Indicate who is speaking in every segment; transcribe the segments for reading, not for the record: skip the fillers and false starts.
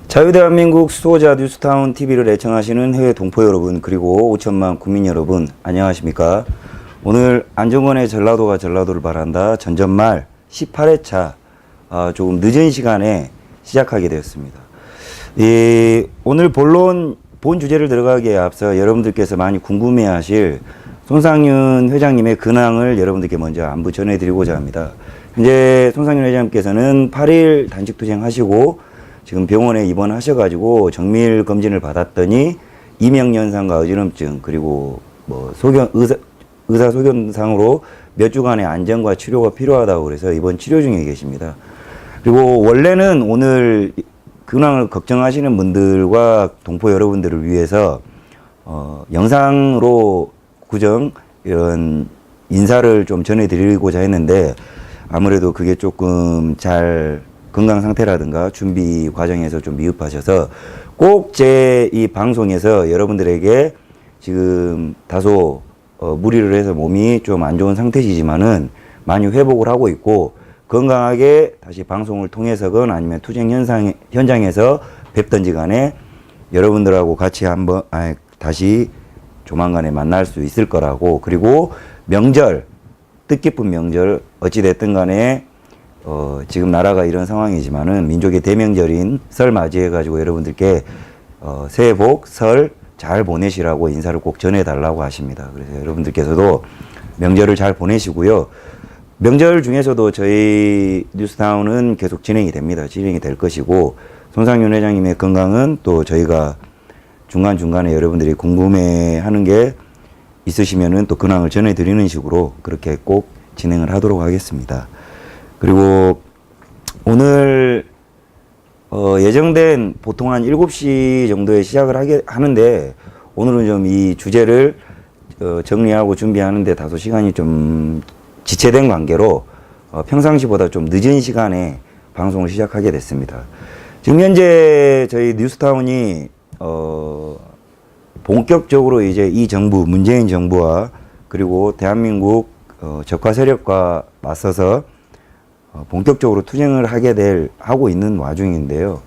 Speaker 1: 자유대한민국 수호자 뉴스타운 TV를 애청하시는 해외 동포 여러분, 그리고 5천만 국민 여러분, 안녕하십니까? 오늘 안정권의 전라도가 전라도를 바란다 전전말 18회차 조금 늦은 시간에 시작하게 되었습니다. 오늘 본 주제를 들어가기에 앞서 여러분들께서 많이 궁금해하실 손상윤 회장님의 근황을 여러분들께 먼저 안부 전해드리고자 합니다. 현재 손상윤 회장님께서는 8일 단식투쟁하시고 지금 병원에 입원하셔가지고 정밀 검진을 받았더니 이명연상과 어지럼증, 그리고 뭐 의사 소견상으로 몇 주간의 안정과 치료가 필요하다고 그래서 이번 치료 중에 계십니다. 그리고 원래는 오늘 근황을 걱정하시는 분들과 동포 여러분들을 위해서 영상으로 구정 이런 인사를 좀 전해드리고자 했는데, 아무래도 그게 조금 잘 건강 상태라든가 준비 과정에서 좀 미흡하셔서 꼭 제 이 방송에서 여러분들에게 지금 다소 무리를 해서 몸이 좀 안 좋은 상태시지만은 많이 회복을 하고 있고 건강하게 다시 방송을 통해서건 아니면 투쟁 현장에서 뵙던지 간에 여러분들하고 같이 한번 다시 조만간에 만날 수 있을 거라고, 그리고 명절, 뜻깊은 명절 어찌됐든 간에 지금 나라가 이런 상황이지만은 민족의 대명절인 설 맞이해가지고 여러분들께 새해 복, 설 잘 보내시라고 인사를 꼭 전해달라고 하십니다. 그래서 여러분들께서도 명절을 잘 보내시고요. 명절 중에서도 저희 뉴스타운은 계속 진행이 됩니다. 진행이 될 것이고, 손상윤 회장님의 건강은 또 저희가 중간중간에 여러분들이 궁금해하는 게 있으시면은 또 근황을 전해드리는 식으로 그렇게 꼭 진행을 하도록 하겠습니다. 그리고 오늘 예정된 보통 한 7시 정도에 시작을 하는데 오늘은 좀 이 주제를 정리하고 준비하는데 다소 시간이 좀 지체된 관계로 평상시보다 좀 늦은 시간에 방송을 시작하게 됐습니다. 지금 현재 저희 뉴스타운이 본격적으로 이제 이 정부, 문재인 정부와 그리고 대한민국 적화 세력과 맞서서 본격적으로 투쟁을 하고 있는 와중인데요.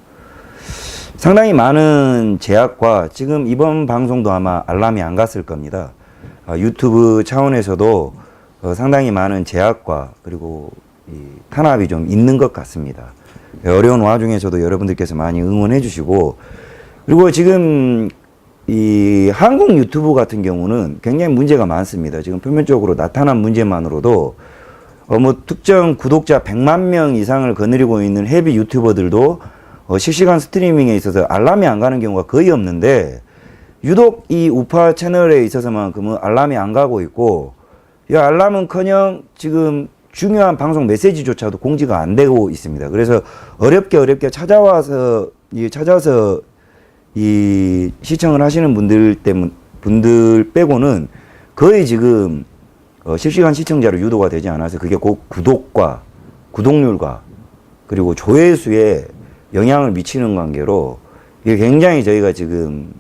Speaker 1: 상당히 많은 제약과 지금 이번 방송도 아마 알람이 안 갔을 겁니다. 유튜브 차원에서도 상당히 많은 제약과 그리고 탄압이 좀 있는 것 같습니다. 어려운 와중에서도 여러분들께서 많이 응원해 주시고, 그리고 지금 이 한국 유튜브 같은 경우는 굉장히 문제가 많습니다. 지금 표면적으로 나타난 문제만으로도 뭐 특정 구독자 100만 명 이상을 거느리고 있는 헤비 유튜버들도 실시간 스트리밍에 있어서 알람이 안 가는 경우가 거의 없는데, 유독 이 우파 채널에 있어서만큼은 알람이 안 가고 있고, 이 알람은커녕 지금 중요한 방송 메시지조차도 공지가 안 되고 있습니다. 그래서 어렵게 찾아서 이 시청을 하시는 분들 빼고는 거의 지금 실시간 시청자로 유도가 되지 않아서 그게 곧 구독률과 그리고 조회수에 영향을 미치는 관계로 이게 굉장히 저희가 지금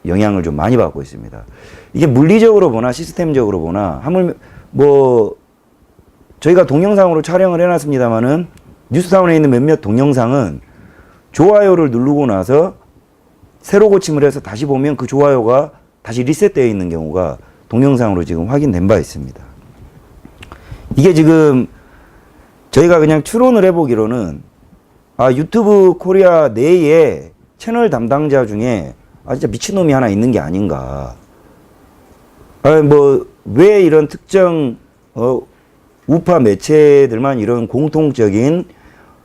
Speaker 1: 영향을 좀 많이 받고 있습니다. 이게 물리적으로 보나 시스템적으로 보나 하물 저희가 동영상으로 촬영을 해놨습니다만은 뉴스타운에 있는 몇몇 동영상은 좋아요를 누르고 나서 새로 고침을 해서 다시 보면 그 좋아요가 다시 리셋되어 있는 경우가 동영상으로 지금 확인된 바 있습니다. 이게 지금 저희가 그냥 추론을 해보기로는 유튜브 코리아 내에 채널 담당자 중에 진짜 미친놈이 하나 있는 게 아닌가. 왜 이런 특정 우파 매체들만 이런 공통적인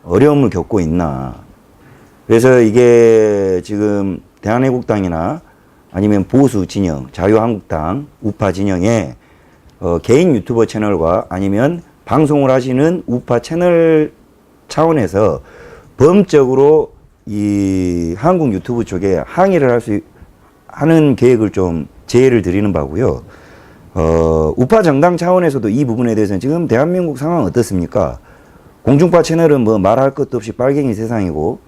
Speaker 1: 어려움을 겪고 있나. 그래서 이게 지금 대한애국당이나 아니면 보수 진영, 자유한국당, 우파 진영의 개인 유튜버 채널과 아니면 방송을 하시는 우파 채널 차원에서 범적으로 이 한국 유튜브 쪽에 항의를 하는 계획을 좀 제의를 드리는 바고요. 우파 정당 차원에서도 이 부분에 대해서는 지금 대한민국 상황 어떻습니까? 공중파 채널은 뭐 말할 것도 없이 빨갱이 세상이고,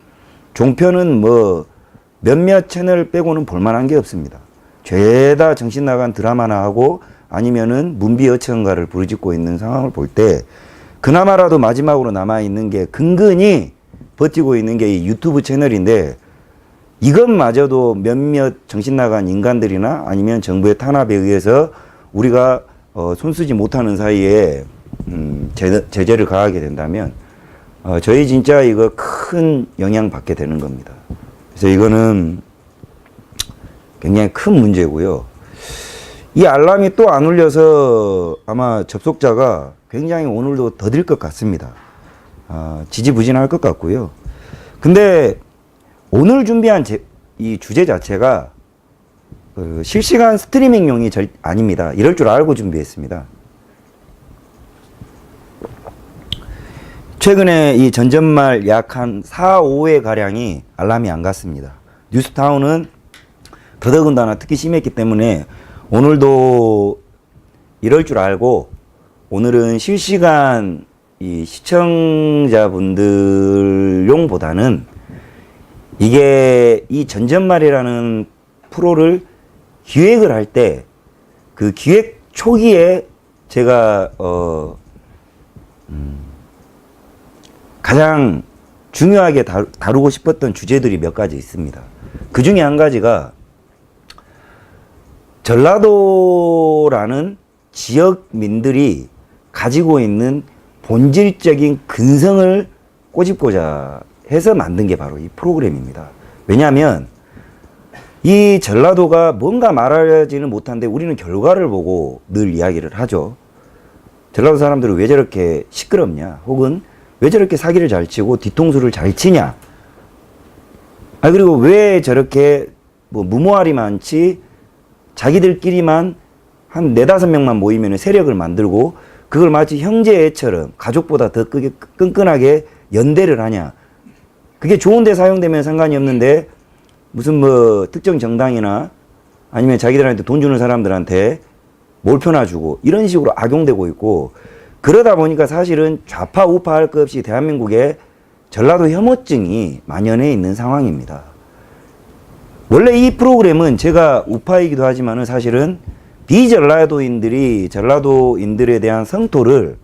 Speaker 1: 종편은 뭐 몇몇 채널 빼고는 볼만한 게 없습니다. 죄다 정신 나간 드라마나 하고 아니면은 문비어천가를 부르짖고 있는 상황을 볼 때 그나마라도 마지막으로 남아있는 게 근근히 버티고 있는 게 이 유튜브 채널인데 이것마저도 몇몇 정신 나간 인간들이나 아니면 정부의 탄압에 의해서 우리가 손쓰지 못하는 사이에 제재를 가하게 된다면 저희 진짜 이거 큰 영향 받게 되는 겁니다. 그래서 이거는 굉장히 큰 문제고요. 이 알람이 또 안 울려서 아마 접속자가 굉장히 오늘도 더딜 것 같습니다. 지지부진할 것 같고요. 근데 오늘 준비한 이 주제 자체가 실시간 스트리밍용이 아닙니다. 이럴 줄 알고 준비했습니다. 최근에 이 전전말 약 한 4, 5회 가량이 알람이 안 갔습니다. 뉴스타운은 더더군다나 특히 심했기 때문에 오늘도 이럴 줄 알고 오늘은 실시간 이 시청자분들용보다는 이게 이 전전말이라는 프로를 기획을 할 때 그 기획 초기에 제가 가장 중요하게 다루고 싶었던 주제들이 몇 가지 있습니다. 그 중에 한 가지가 전라도라는 지역민들이 가지고 있는 본질적인 근성을 꼬집고자 해서 만든 게 바로 이 프로그램입니다. 왜냐하면 이 전라도가 뭔가 말하지는 못한데 우리는 결과를 보고 늘 이야기를 하죠. 전라도 사람들은 왜 저렇게 시끄럽냐, 혹은 왜 저렇게 사기를 잘 치고 뒤통수를 잘 치냐, 그리고 왜 저렇게 무모할이 많지, 자기들끼리만 한 4, 5명만 모이면 세력을 만들고 그걸 마치 형제애처럼 가족보다 더 끈끈하게 연대를 하냐. 그게 좋은데 사용되면 상관이 없는데 무슨 특정 정당이나 아니면 자기들한테 돈 주는 사람들한테 몰표나 주고 이런 식으로 악용되고 있고, 그러다 보니까 사실은 좌파 우파 할 것 없이 대한민국에 전라도 혐오증이 만연해 있는 상황입니다. 원래 이 프로그램은 제가 우파이기도 하지만은 사실은 비전라도인들이 전라도인들에 대한 성토를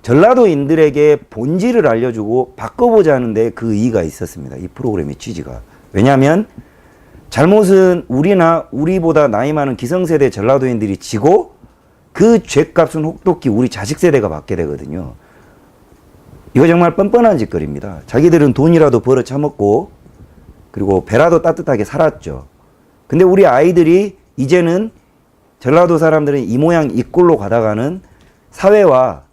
Speaker 1: 전라도인들에게 본질을 알려주고 바꿔보자 하는데 그 의의가 있었습니다. 이 프로그램의 취지가. 왜냐하면 잘못은 우리나 우리보다 나이 많은 기성세대 전라도인들이 지고 그 죗값은 혹독히 우리 자식 세대가 받게 되거든요. 이거 정말 뻔뻔한 짓거리입니다. 자기들은 돈이라도 벌어 처먹고 그리고 배라도 따뜻하게 살았죠. 근데 우리 아이들이 이제는 전라도 사람들은 이 모양 이 꼴로 가다가는 사회와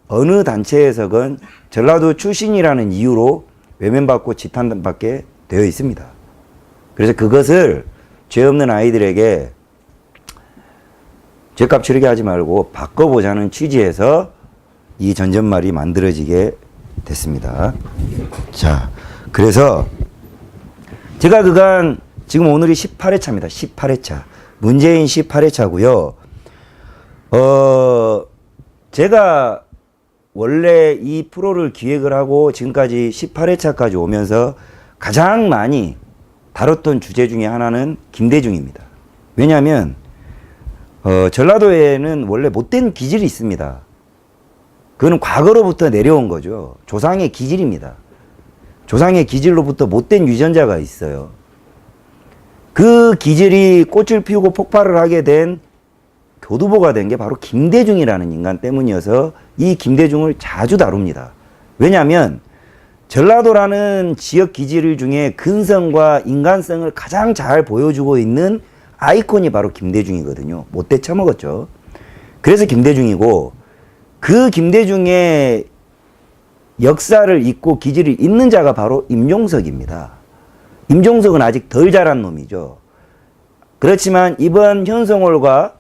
Speaker 1: 어느 단체에서건 전라도 출신이라는 이유로 외면받고 지탄받게 되어 있습니다. 그래서 그것을 죄 없는 아이들에게 죄값 치르게 하지 말고 바꿔보자는 취지에서 이 전전말이 만들어지게 됐습니다. 자, 그래서 제가 그간 지금 오늘이 18회차입니다. 18회차. 문재인 18회차고요. 제가 원래 이 프로를 기획을 하고 지금까지 18회차까지 오면서 가장 많이 다뤘던 주제 중에 하나는 김대중입니다. 왜냐하면 전라도에는 원래 못된 기질이 있습니다. 그거는 과거로부터 내려온 거죠. 조상의 기질입니다. 조상의 기질로부터 못된 유전자가 있어요. 그 기질이 꽃을 피우고 폭발을 하게 된 교두보가 된 게 바로 김대중이라는 인간 때문이어서 이 김대중을 자주 다룹니다. 왜냐하면 전라도라는 지역 기질 중에 근성과 인간성을 가장 잘 보여주고 있는 아이콘이 바로 김대중이거든요. 못돼 처먹었죠. 그래서 김대중이고, 그 김대중의 역사를 잊고 기질을 잊는 자가 바로 임종석입니다. 임종석은 아직 덜 자란 놈이죠. 그렇지만 이번 현송월과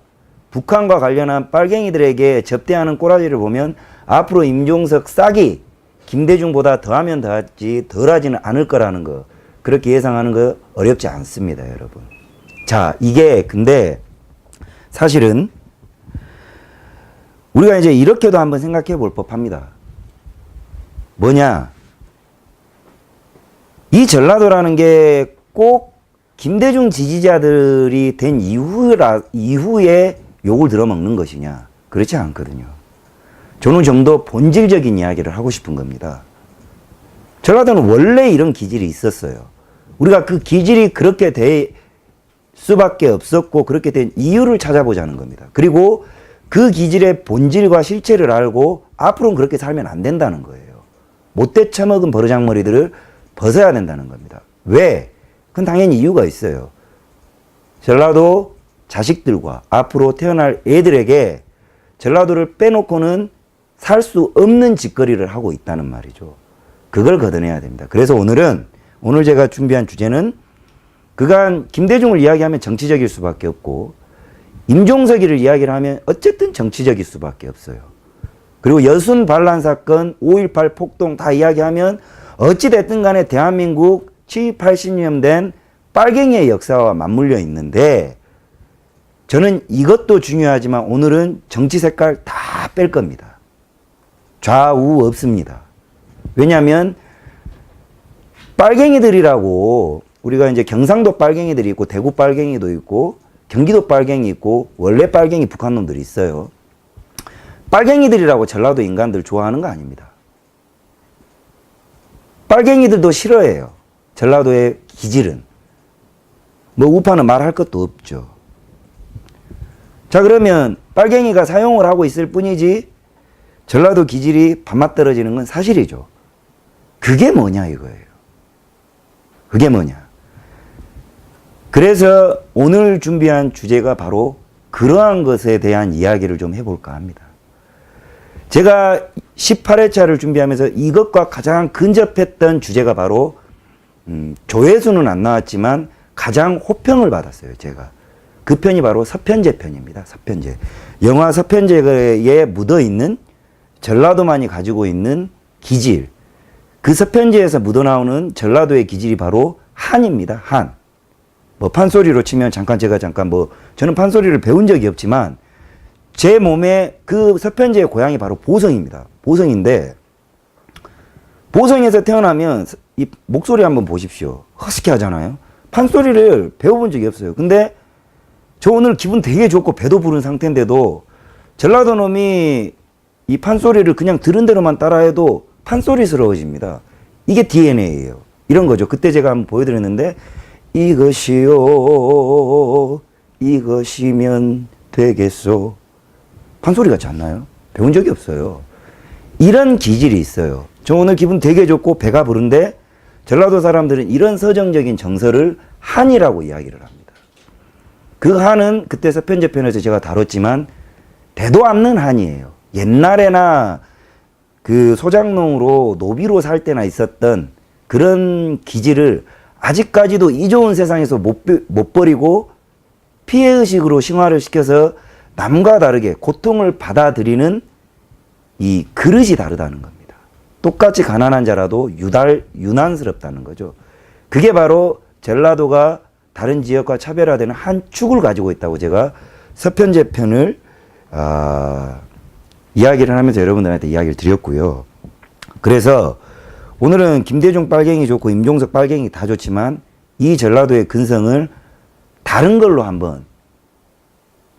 Speaker 1: 북한과 관련한 빨갱이들에게 접대하는 꼬라지를 보면 앞으로 임종석 싹이 김대중보다 더하면 더하지 덜하지는 않을 거라는 거, 그렇게 예상하는 거 어렵지 않습니다, 여러분. 자, 이게 근데 사실은 우리가 이제 이렇게도 한번 생각해 볼 법합니다. 뭐냐? 이 전라도라는 게 꼭 김대중 지지자들이 된 이후에 욕을 들어먹는 것이냐? 그렇지 않거든요. 저는 좀 더 본질적인 이야기를 하고 싶은 겁니다. 전라도는 원래 이런 기질이 있었어요. 우리가 그 기질이 그렇게 될 수밖에 없었고 그렇게 된 이유를 찾아보자는 겁니다. 그리고 그 기질의 본질과 실체를 알고 앞으로는 그렇게 살면 안 된다는 거예요. 못돼 처먹은 버르장머리들을 벗어야 된다는 겁니다. 왜? 그건 당연히 이유가 있어요. 전라도 자식들과 앞으로 태어날 애들에게 전라도를 빼놓고는 살 수 없는 짓거리를 하고 있다는 말이죠. 그걸 걷어내야 됩니다. 그래서 오늘 제가 준비한 주제는 그간 김대중을 이야기하면 정치적일 수밖에 없고 임종석이를 이야기를 하면 어쨌든 정치적일 수밖에 없어요. 그리고 여순 반란 사건, 5.18 폭동 다 이야기하면 어찌됐든 간에 대한민국 70, 80년 된 빨갱이의 역사와 맞물려 있는데 저는 이것도 중요하지만 오늘은 정치 색깔 다 뺄 겁니다. 좌우 없습니다. 왜냐하면 빨갱이들이라고 우리가 이제 경상도 빨갱이들이 있고 대구 빨갱이도 있고 경기도 빨갱이 있고 원래 빨갱이 북한 놈들이 있어요. 빨갱이들이라고 전라도 인간들 좋아하는 거 아닙니다. 빨갱이들도 싫어해요. 전라도의 기질은. 뭐 우파는 말할 것도 없죠. 자, 그러면 빨갱이가 사용을 하고 있을 뿐이지 전라도 기질이 밥맛 떨어지는 건 사실이죠. 그게 뭐냐 이거예요. 그게 뭐냐. 그래서 오늘 준비한 주제가 바로 그러한 것에 대한 이야기를 좀 해볼까 합니다. 제가 18회차를 준비하면서 이것과 가장 근접했던 주제가 바로 조회수는 안 나왔지만 가장 호평을 받았어요. 제가. 그 편이 바로 서편제 편입니다. 서편제. 영화 서편제에 묻어있는 전라도만이 가지고 있는 기질. 그 서편제에서 묻어나오는 전라도의 기질이 바로 한입니다. 한. 뭐 판소리로 치면 저는 판소리를 배운 적이 없지만 제 몸에 그 서편제의 고향이 바로 보성입니다. 보성인데 보성에서 태어나면 이 목소리 한번 보십시오. 허스키 하잖아요. 판소리를 배워본 적이 없어요. 근데 저 오늘 기분 되게 좋고 배도 부른 상태인데도 전라도 놈이 이 판소리를 그냥 들은 대로만 따라해도 판소리스러워집니다. 이게 DNA예요. 이런 거죠. 그때 제가 한번 보여드렸는데 이것이요 이것이면 되겠소. 판소리 같지 않나요? 배운 적이 없어요. 이런 기질이 있어요. 저 오늘 기분 되게 좋고 배가 부른데 전라도 사람들은 이런 서정적인 정서를 한이라고 이야기를 합니다. 그 한은 그때 서편제편에서 제가 다뤘지만 대도 않는 한이에요. 옛날에나 그 소장농으로 노비로 살 때나 있었던 그런 기질을 아직까지도 이 좋은 세상에서 못 버리고 피해의식으로 승화를 시켜서 남과 다르게 고통을 받아들이는 이 그릇이 다르다는 겁니다. 똑같이 가난한 자라도 유난스럽다는 거죠. 그게 바로 전라도가 다른 지역과 차별화되는 한 축을 가지고 있다고 제가 서편제 편을 이야기를 하면서 여러분들한테 이야기를 드렸고요. 그래서 오늘은 김대중 빨갱이 좋고 임종석 빨갱이 다 좋지만 이 전라도의 근성을 다른 걸로 한번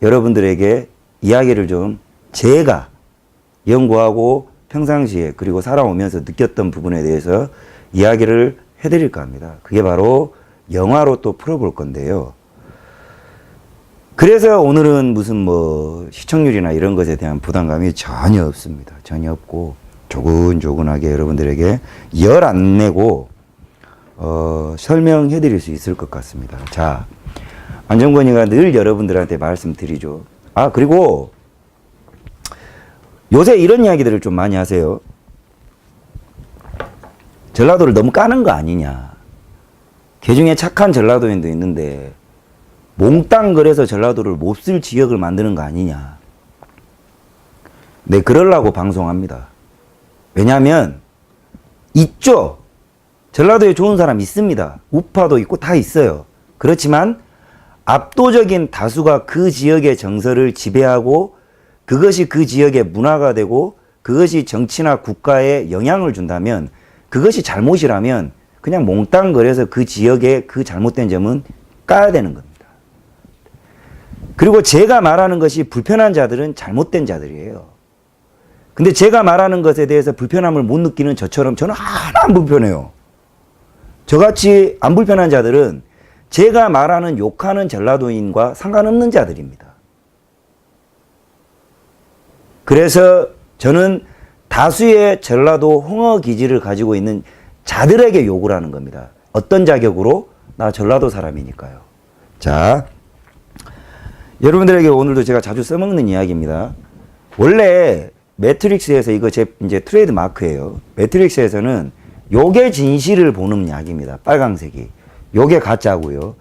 Speaker 1: 여러분들에게 이야기를 좀 제가 연구하고 평상시에 그리고 살아오면서 느꼈던 부분에 대해서 이야기를 해드릴까 합니다. 그게 바로 영화로 또 풀어볼 건데요. 그래서 오늘은 무슨 뭐 시청률이나 이런 것에 대한 부담감이 전혀 없습니다. 전혀 없고 조근조근하게 여러분들에게 열 안 내고 설명해 드릴 수 있을 것 같습니다. 자, 안정권이가 늘 여러분들한테 말씀드리죠. 그리고 요새 이런 이야기들을 좀 많이 하세요. 전라도를 너무 까는 거 아니냐. 개중에 착한 전라도인도 있는데 몽땅 그래서 전라도를 몹쓸 지역을 만드는 거 아니냐. 네, 그러려고 방송합니다. 왜냐하면 있죠. 전라도에 좋은 사람 있습니다. 우파도 있고 다 있어요. 그렇지만 압도적인 다수가 그 지역의 정서를 지배하고 그것이 그 지역의 문화가 되고 그것이 정치나 국가에 영향을 준다면 그것이 잘못이라면 그냥 몽땅 거려서 그 지역의 그 잘못된 점은 까야 되는 겁니다. 그리고 제가 말하는 것이 불편한 자들은 잘못된 자들이에요. 근데 제가 말하는 것에 대해서 불편함을 못 느끼는 저처럼 저는 하나 안 불편해요. 저같이 안 불편한 자들은 제가 말하는 욕하는 전라도인과 상관없는 자들입니다. 그래서 저는 다수의 전라도 홍어 기질을 가지고 있는 자들에게 욕을 하는 겁니다. 어떤 자격으로? 나 전라도 사람이니까요. 자, 여러분들에게 오늘도 제가 자주 써먹는 이야기입니다. 원래 매트릭스에서 이거 제 이제 트레이드 마크예요. 매트릭스에서는 요게 진실을 보는 이야기입니다. 빨강색이. 요게 가짜고요.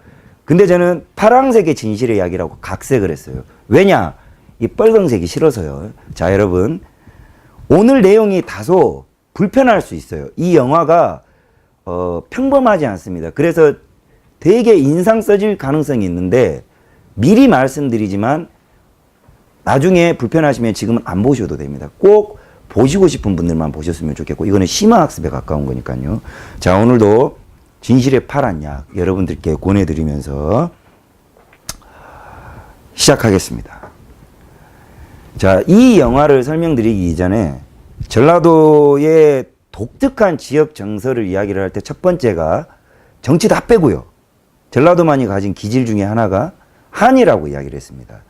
Speaker 1: 근데 저는 파랑색의 진실의 이야기라고 각색을 했어요. 왜냐? 이 빨강색이 싫어서요. 자, 여러분. 오늘 내용이 다소 불편할 수 있어요. 이 영화가 평범하지 않습니다. 그래서 되게 인상 써질 가능성이 있는데 미리 말씀드리지만 나중에 불편하시면 지금은 안 보셔도 됩니다. 꼭 보시고 싶은 분들만 보셨으면 좋겠고 이거는 심화학습에 가까운 거니까요. 자, 오늘도 진실의 파란 약 여러분들께 권해드리면서 시작하겠습니다. 자, 이 영화를 설명드리기 이전에 전라도의 독특한 지역 정서를 이야기를 할 때 첫 번째가 정치 다 빼고요. 전라도만이 가진 기질 중에 하나가 한이라고 이야기를 했습니다.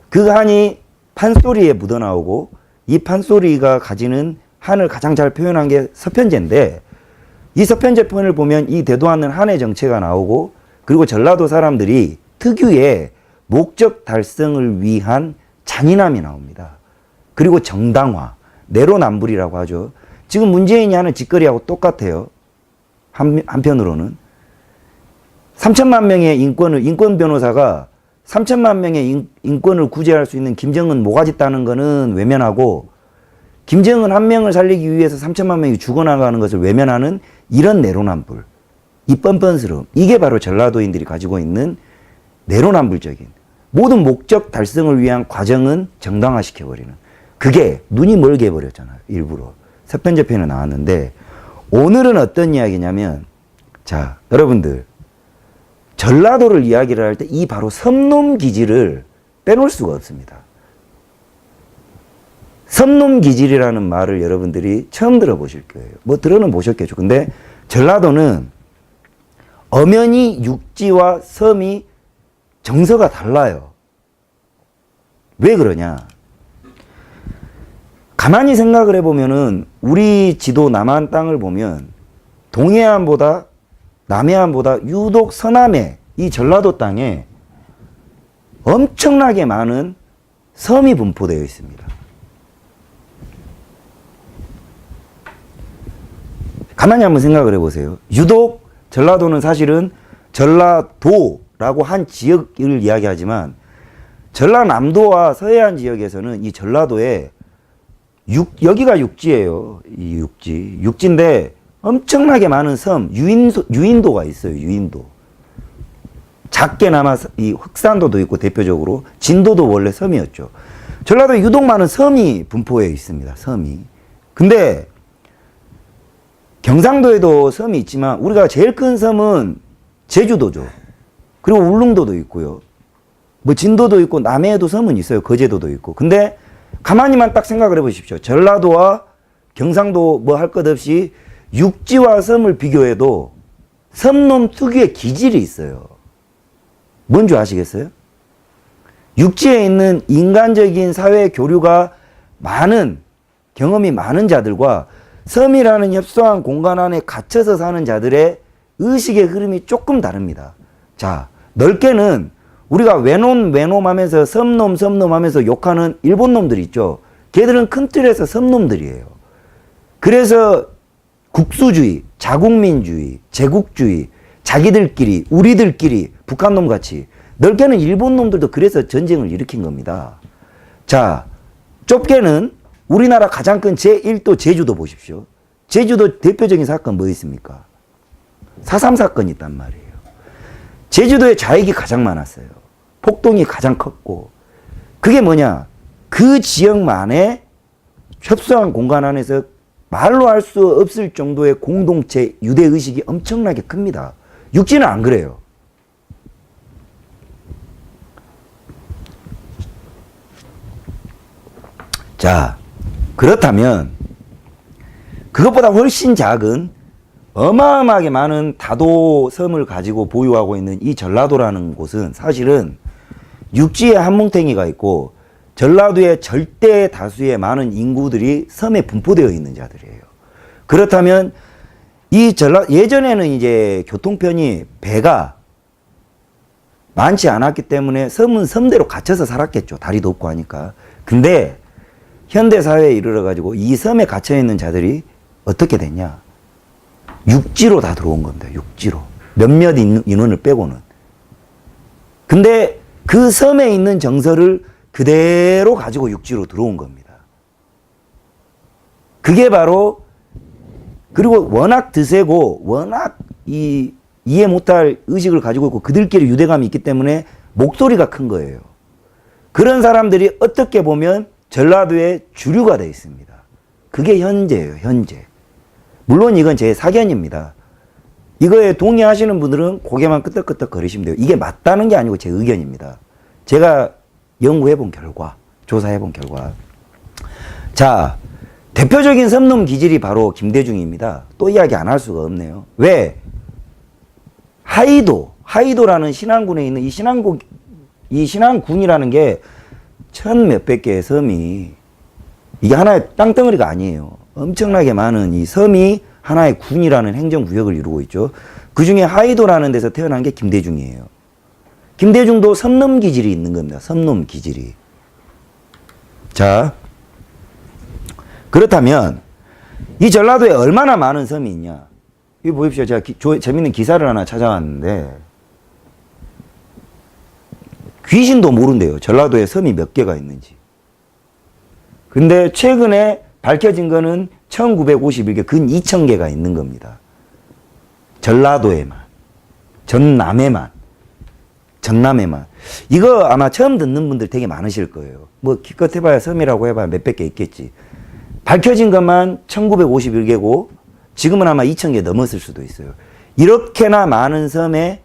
Speaker 1: 그 한이 판소리에 묻어나오고 이 판소리가 가지는 한을 가장 잘 표현한 게 서편제인데 이 서편제편을 보면 이 대도 않는 한의 정체가 나오고 그리고 전라도 사람들이 특유의 목적 달성을 위한 잔인함이 나옵니다. 그리고 정당화, 내로남불이라고 하죠. 지금 문재인이 하는 짓거리하고 똑같아요. 한편으로는 3천만 명의 인권 변호사가 3천만 명의 인권을 구제할 수 있는 김정은 모가지 따는 거는 외면하고 김정은 한 명을 살리기 위해서 3천만 명이 죽어나가는 것을 외면하는 이런 내로남불, 이 뻔뻔스러움, 이게 바로 전라도인들이 가지고 있는 내로남불적인 모든 목적 달성을 위한 과정은 정당화시켜버리는 그게 눈이 멀게 해버렸잖아요. 일부러. 서편제편에 나왔는데 오늘은 어떤 이야기냐면 자, 여러분들 전라도를 이야기를 할 때 이 바로 섬놈 기질을 빼놓을 수가 없습니다. 섬놈 기질이라는 말을 여러분들이 처음 들어보실 거예요. 뭐 들어는 보셨겠죠. 근데 전라도는 엄연히 육지와 섬이 정서가 달라요. 왜 그러냐? 가만히 생각을 해보면은 우리 지도 남한 땅을 보면 동해안보다 남해안보다 유독 서남해 이 전라도 땅에 엄청나게 많은 섬이 분포되어 있습니다. 가만히 한번 생각을 해보세요. 유독 전라도는 사실은 전라도라고 한 지역을 이야기하지만 전라남도와 서해안 지역에서는 이 전라도에 여기가 육지예요. 이 육지. 육지인데 엄청나게 많은 섬, 유인도가 있어요. 유인도. 작게나마 이 흑산도도 있고 대표적으로 진도도 원래 섬이었죠. 전라도에 유독 많은 섬이 분포해 있습니다. 섬이. 근데 경상도에도 섬이 있지만 우리가 제일 큰 섬은 제주도죠. 그리고 울릉도도 있고요. 뭐 진도도 있고 남해에도 섬은 있어요. 거제도도 있고. 근데 가만히만 딱 생각을 해보십시오. 전라도와 경상도 뭐 할 것 없이 육지와 섬을 비교해도 섬놈 특유의 기질이 있어요. 뭔지 아시겠어요? 육지에 있는 인간적인 사회 교류가 많은, 경험이 많은 자들과 섬이라는 협소한 공간 안에 갇혀서 사는 자들의 의식의 흐름이 조금 다릅니다. 자, 넓게는 우리가 외놈 하면서 섬놈 하면서 욕하는 일본 놈들 있죠. 걔들은 큰 틀에서 섬놈들이에요. 그래서 국수주의, 자국민주의, 제국주의, 자기들끼리, 우리들끼리, 북한놈 같이 넓게는 일본 놈들도 그래서 전쟁을 일으킨 겁니다. 자, 좁게는 우리나라 가장 큰 제1도 제주도 보십시오. 제주도 대표적인 사건 뭐 있습니까? 4.3 사건이 있단 말이에요. 제주도에 좌익이 가장 많았어요. 폭동이 가장 컸고 그게 뭐냐? 그 지역만의 협소한 공간 안에서 말로 할 수 없을 정도의 공동체 유대의식이 엄청나게 큽니다. 육지는 안 그래요. 자, 그렇다면 그것보다 훨씬 작은 어마어마하게 많은 다도 섬을 가지고 보유하고 있는 이 전라도라는 곳은 사실은 육지에 한뭉탱이가 있고 전라도의 절대 다수의 많은 인구들이 섬에 분포되어 있는 자들이에요. 그렇다면 예전에는 이제 교통편이 배가 많지 않았기 때문에 섬은 섬대로 갇혀서 살았겠죠. 다리도 없고 하니까. 근데 현대 사회에 이르러 가지고 이 섬에 갇혀 있는 자들이 어떻게 됐냐? 육지로 다 들어온 겁니다. 육지로. 몇몇 인원을 빼고는. 근데 그 섬에 있는 정서를 그대로 가지고 육지로 들어온 겁니다. 그게 바로, 그리고 워낙 드세고 워낙 이해 못할 의식을 가지고 있고 그들끼리 유대감이 있기 때문에 목소리가 큰 거예요. 그런 사람들이 어떻게 보면 전라도의 주류가 되어 있습니다. 그게 현재예요. 현재. 물론 이건 제 사견입니다. 이거에 동의하시는 분들은 고개만 끄덕끄덕 거리시면 돼요. 이게 맞다는 게 아니고 제 의견입니다. 제가 연구해 본 결과, 조사해 본 결과. 자, 대표적인 섬놈 기질이 바로 김대중입니다. 또 이야기 안 할 수가 없네요. 왜? 하이도라는 신안군에 있는 이 신안군이라는 게 천 몇백 개의 섬이, 이게 하나의 땅덩어리가 아니에요. 엄청나게 많은 이 섬이 하나의 군이라는 행정구역을 이루고 있죠. 그 중에 하이도라는 데서 태어난 게 김대중이에요. 김대중도 섬놈 기질이 있는 겁니다. 섬놈 기질이. 자, 그렇다면 이 전라도에 얼마나 많은 섬이 있냐? 이거 보십시오. 제가 재밌는 기사를 하나 찾아왔는데 귀신도 모른대요. 전라도에 섬이 몇 개가 있는지. 근데 최근에 밝혀진 거는 1951개, 근 2000개가 있는 겁니다. 전라도에만. 전남에만. 이거 아마 처음 듣는 분들 되게 많으실 거예요. 뭐 기껏 해봐야 섬이라고 해봐야 몇백 개 있겠지. 밝혀진 것만 1951개고 지금은 아마 2000개 넘었을 수도 있어요. 이렇게나 많은 섬에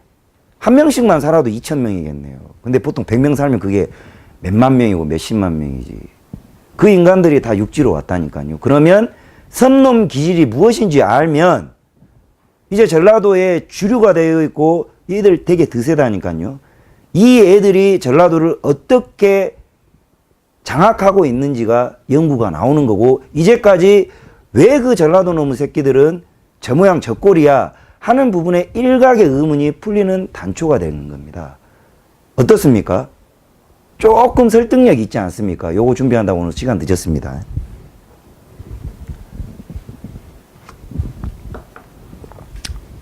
Speaker 1: 한 명씩만 살아도 2000명이겠네요. 근데 보통 100명 살면 그게 몇만 명이고 몇십만 명이지. 그 인간들이 다 육지로 왔다니까요. 그러면 섬놈 기질이 무엇인지 알면 이제 전라도에 주류가 되어 있고 얘들 되게 드세다니까요. 이 애들이 전라도를 어떻게 장악하고 있는지가 연구가 나오는 거고, 이제까지 왜 그 전라도 놈의 새끼들은 저 모양 저 꼴이야 하는 부분에 일각의 의문이 풀리는 단초가 되는 겁니다. 어떻습니까? 조금 설득력이 있지 않습니까? 요거 준비한다고 오늘 시간 늦었습니다.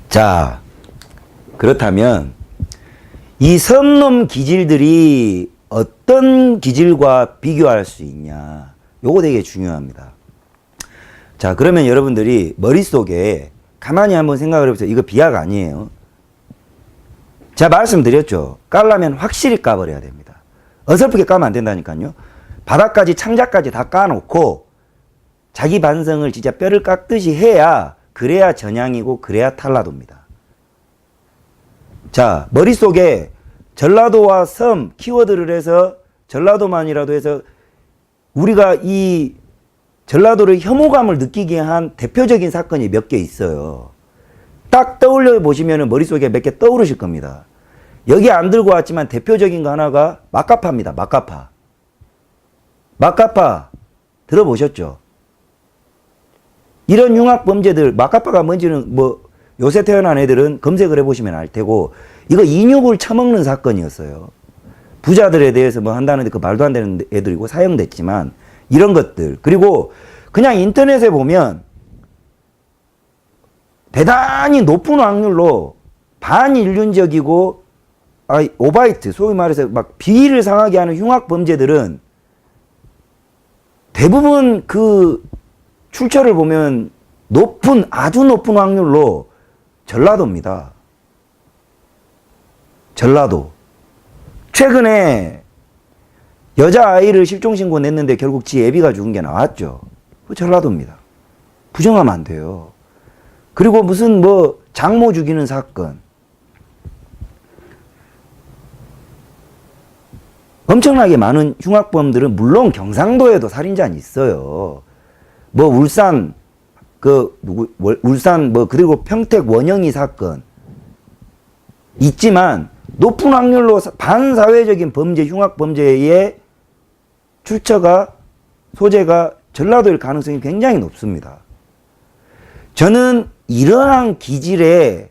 Speaker 1: 자, 그렇다면 이 섬놈 기질들이 어떤 기질과 비교할 수 있냐? 요거 되게 중요합니다. 자, 그러면 여러분들이 머릿속에 가만히 한번 생각을 해보세요. 이거 비약 아니에요. 제가 말씀드렸죠. 깔라면 확실히 까버려야 됩니다. 어설프게 까면 안 된다니까요. 바닥까지 창자까지 다 까놓고 자기 반성을 진짜 뼈를 깎듯이 해야, 그래야 전향이고 그래야 탈라도입니다. 자, 머릿속에 전라도와 섬 키워드를 해서 전라도만이라도 해서 우리가 이 전라도를 혐오감을 느끼게 한 대표적인 사건이 몇 개 있어요. 딱 떠올려 보시면 머릿속에 몇 개 떠오르실 겁니다. 여기 안 들고 왔지만 대표적인 거 하나가 막가파입니다. 막가파 들어보셨죠? 이런 흉악범죄들, 막가파가 뭔지는 뭐 요새 태어난 애들은 검색을 해보시면 알 테고, 이거 인육을 처먹는 사건이었어요. 부자들에 대해서 뭐 한다는데 그 말도 안 되는 애들이고 사형됐지만, 이런 것들. 그리고 그냥 인터넷에 보면 대단히 높은 확률로 반인륜적이고 오바이트, 소위 말해서 막 비위를 상하게 하는 흉악범죄들은 대부분 그 출처를 보면 아주 높은 확률로 전라도입니다. 전라도. 최근에 여자아이를 실종신고 냈는데 결국 지 애비가 죽은 게 나왔죠. 그 전라도입니다. 부정하면 안 돼요. 그리고 무슨 뭐 장모 죽이는 사건. 엄청나게 많은 흉악범들은 물론 경상도에도 살인자는 있어요. 뭐 울산 울산 그리고 평택 원영이 사건 있지만 높은 확률로 반사회적인 범죄, 흉악 범죄의 출처가 소재가 전라도일 가능성이 굉장히 높습니다. 저는 이러한 기질의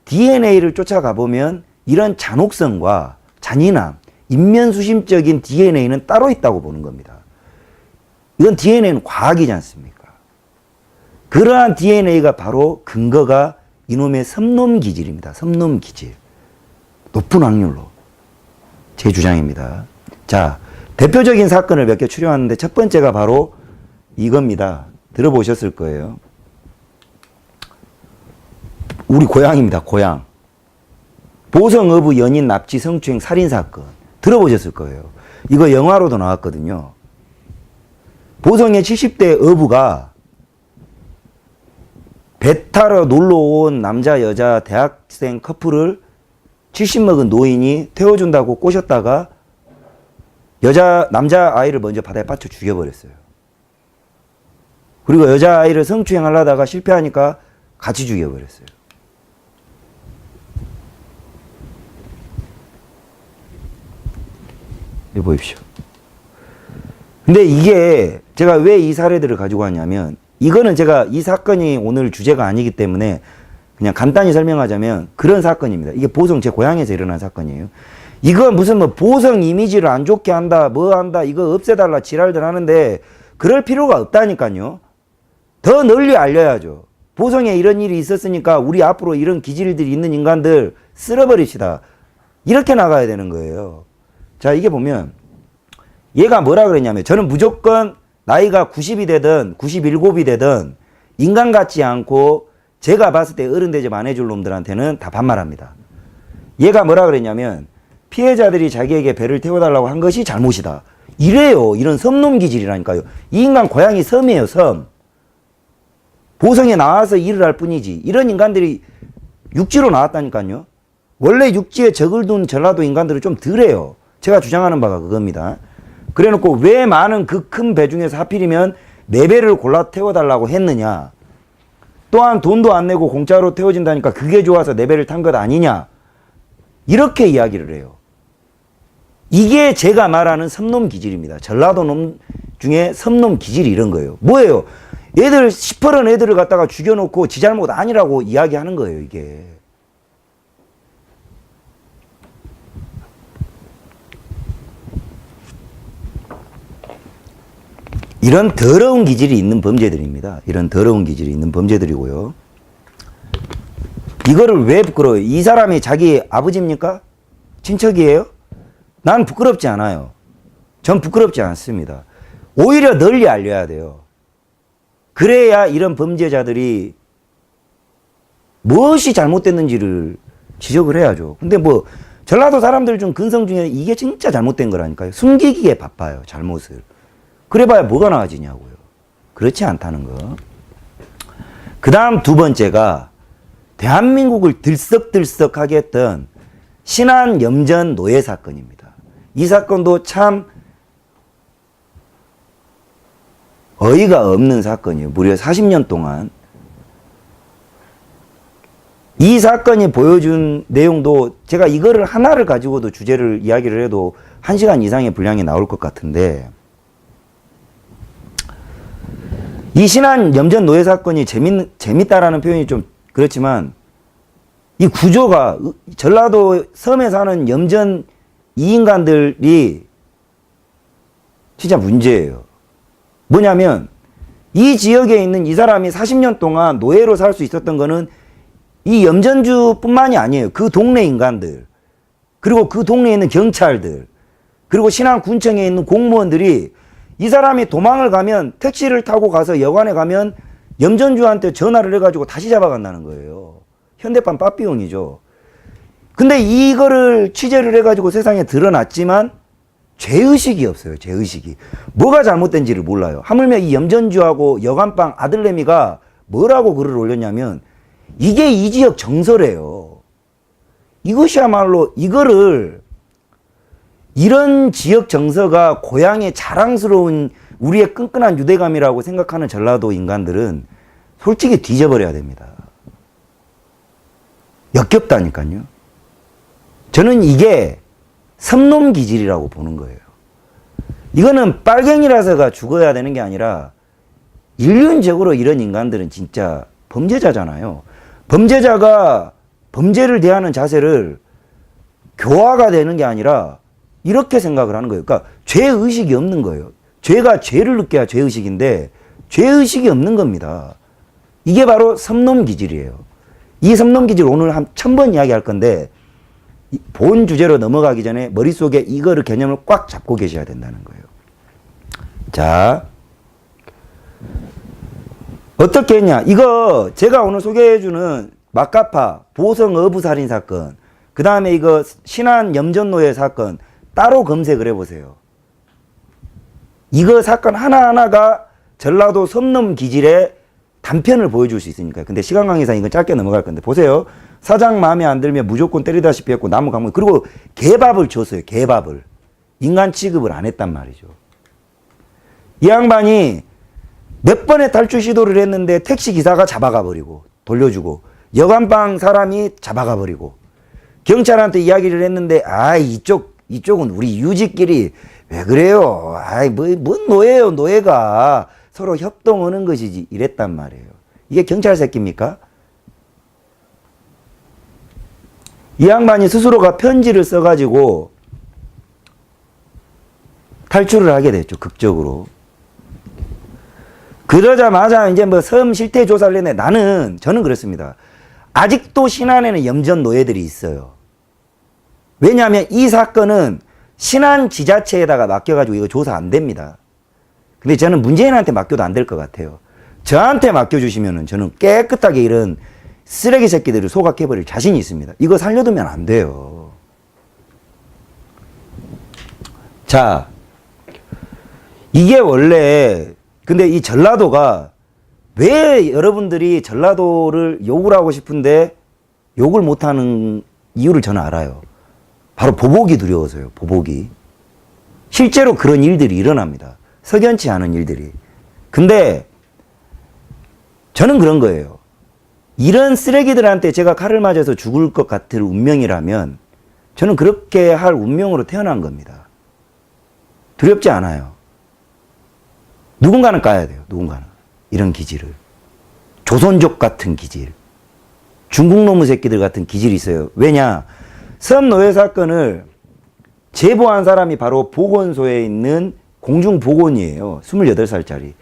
Speaker 1: DNA를 쫓아가 보면 이런 잔혹성과 잔인함, 인면수심적인 DNA는 따로 있다고 보는 겁니다. 이건 DNA는 과학이지 않습니까? 그러한 DNA가 바로 근거가 이놈의 섬놈 기질입니다. 섬놈 기질. 높은 확률로. 제 주장입니다. 자, 대표적인 사건을 몇 개 추려왔는데 첫 번째가 바로 이겁니다. 들어보셨을 거예요. 우리 고향입니다. 고향. 보성어부 연인 납치 성추행 살인사건. 들어보셨을 거예요. 이거 영화로도 나왔거든요. 보성의 70대 어부가 배 타러 놀러 온 남자 여자 대학생 커플을 70 먹은 노인이 태워준다고 꼬셨다가 남자 아이를 먼저 바다에 빠져 죽여버렸어요. 그리고 여자 아이를 성추행하려다가 실패하니까 같이 죽여버렸어요. 여기 보십시오. 근데 이게 제가 왜 이 사례들을 가지고 왔냐면 이거는 제가 이 사건이 오늘 주제가 아니기 때문에 그냥 간단히 설명하자면 그런 사건입니다. 이게 보성 제 고향에서 일어난 사건이에요. 이거 무슨 보성 이미지를 안 좋게 한다 뭐 한다 이거 없애달라 지랄들 하는데 그럴 필요가 없다니까요. 더 널리 알려야죠. 보성에 이런 일이 있었으니까 우리 앞으로 이런 기질들이 있는 인간들 쓸어버립시다. 이렇게 나가야 되는 거예요. 자, 이게 보면 얘가 뭐라 그랬냐면 저는 무조건 나이가 90이 되든 97이 되든 인간 같지 않고 제가 봤을 때 어른 대접 안 해줄 놈들한테는 다 반말합니다. 얘가 뭐라 그랬냐면 피해자들이 자기에게 배를 태워달라고 한 것이 잘못이다. 이래요. 이런 섬놈 기질이라니까요. 이 인간 고향이 섬이에요. 섬. 보성에 나와서 일을 할 뿐이지. 이런 인간들이 육지로 나왔다니까요. 원래 육지에 적을 둔 전라도 인간들은 좀 덜해요. 제가 주장하는 바가 그겁니다. 그래놓고 왜 많은 그 큰 배 중에서 하필이면 4배를 골라 태워달라고 했느냐. 또한 돈도 안 내고 공짜로 태워진다니까 그게 좋아서 4배를 탄 것 아니냐. 이렇게 이야기를 해요. 이게 제가 말하는 섬놈 기질입니다. 전라도 놈 중에 섬놈 기질이 이런 거예요. 뭐예요? 애들 시퍼런 애들을 갖다가 죽여놓고 지 잘못 아니라고 이야기하는 거예요. 이게. 이런 더러운 기질이 있는 범죄들입니다. 이런 더러운 기질이 있는 범죄들이고요. 이거를 왜 부끄러워요? 이 사람이 자기 아버지입니까? 친척이에요? 난 부끄럽지 않아요. 전 부끄럽지 않습니다. 오히려 널리 알려야 돼요. 그래야 이런 범죄자들이 무엇이 잘못됐는지를 지적을 해야죠. 근데 전라도 사람들 중 근성 중에 이게 진짜 잘못된 거라니까요. 숨기기에 바빠요. 잘못을. 그래봐야 뭐가 나아지냐고요. 그렇지 않다는 거. 그 다음 두 번째가 대한민국을 들썩들썩하게 했던 신안 염전 노예 사건입니다. 이 사건도 참 어이가 없는 사건이에요. 무려 40년 동안. 이 사건이 보여준 내용도 제가 이거를 하나를 가지고도 주제를 이야기를 해도 1시간 이상의 분량이 나올 것 같은데 이 신안 염전 노예 사건이 재밌다라는 표현이 좀 그렇지만 이 구조가 전라도 섬에 사는 염전 이 인간들이 진짜 문제예요. 뭐냐면 이 지역에 있는 이 사람이 40년 동안 노예로 살 수 있었던 거는 이 염전주뿐만이 아니에요. 그 동네 인간들 그리고 그 동네에 있는 경찰들 그리고 신안군청에 있는 공무원들이 이 사람이 도망을 가면 택시를 타고 가서 여관에 가면 염전주한테 전화를 해가지고 다시 잡아간다는 거예요. 현대판 빠삐용이죠. 근데 이거를 취재를 해가지고 세상에 드러났지만 죄의식이 없어요. 죄의식이. 뭐가 잘못된지를 몰라요. 하물며 이 염전주하고 여관방 아들내미가 뭐라고 글을 올렸냐면 이게 이 지역 정서래요. 이것이야말로 이거를 이런 지역 정서가 고향의 자랑스러운 우리의 끈끈한 유대감이라고 생각하는 전라도 인간들은 솔직히 뒤져버려야 됩니다. 역겹다니까요. 저는 이게 섬놈 기질이라고 보는 거예요. 이거는 빨갱이라서가 죽어야 되는 게 아니라 인륜적으로 이런 인간들은 진짜 범죄자잖아요. 범죄자가 범죄를 대하는 자세를 교화가 되는 게 아니라 이렇게 생각을 하는 거예요. 그러니까 죄의식이 없는 거예요. 죄가 죄를 느껴야 죄의식인데 죄의식이 없는 겁니다. 이게 바로 섬놈 기질이에요. 이 섬놈 기질 오늘 한 1000번 이야기할 건데 본 주제로 넘어가기 전에 머릿속에 이거를 개념을 꽉 잡고 계셔야 된다는 거예요. 자, 어떻게 했냐. 이거 제가 오늘 소개해주는 막가파 보성 어부살인 사건, 그 다음에 이거 신안 염전노예 사건 따로 검색을 해보세요. 이거 사건 하나하나가 전라도 섬놈 기질의 단편을 보여줄 수 있으니까. 근데 시간 관계상 이건 짧게 넘어갈 건데 보세요. 사장 마음에 안 들면 무조건 때리다시피 했고 나무 강물, 그리고 개밥을 줬어요. 개밥을. 인간 취급을 안 했단 말이죠. 이 양반이 몇 번의 탈출 시도를 했는데 택시기사가 잡아가 버리고 돌려주고 여관방 사람이 잡아가 버리고 경찰한테 이야기를 했는데 이쪽은 우리 유지끼리 왜 그래요? 뭔 노예요, 노예가. 서로 협동하는 것이지. 이랬단 말이에요. 이게 경찰 새끼입니까? 이 양반이 스스로가 편지를 써가지고 탈출을 하게 됐죠. 극적으로. 그러자마자 이제 뭐 섬 실태 조사를 했는데 저는 그렇습니다. 아직도 신안에는 염전 노예들이 있어요. 왜냐하면 이 사건은 신안 지자체에다가 맡겨가지고 이거 조사 안 됩니다. 근데 저는 문재인한테 맡겨도 안 될 것 같아요. 저한테 맡겨주시면은 저는 깨끗하게 이런 쓰레기 새끼들을 소각해버릴 자신이 있습니다. 이거 살려두면 안 돼요. 자, 이게 원래, 근데 이 전라도가 왜 여러분들이 전라도를 욕을 하고 싶은데 욕을 못하는 이유를 저는 알아요. 바로 보복이 두려워서요. 보복이. 실제로 그런 일들이 일어납니다. 석연치 않은 일들이. 근데 저는 그런 거예요. 이런 쓰레기들한테 제가 칼을 맞아서 죽을 것 같을 운명이라면 저는 그렇게 할 운명으로 태어난 겁니다. 두렵지 않아요. 누군가는 까야 돼요. 누군가는. 이런 기질을. 조선족 같은 기질. 중국 놈의 새끼들 같은 기질이 있어요. 왜냐? 섬노예 사건을 제보한 사람이 바로 보건소에 있는 공중보건이에요. 28살짜리.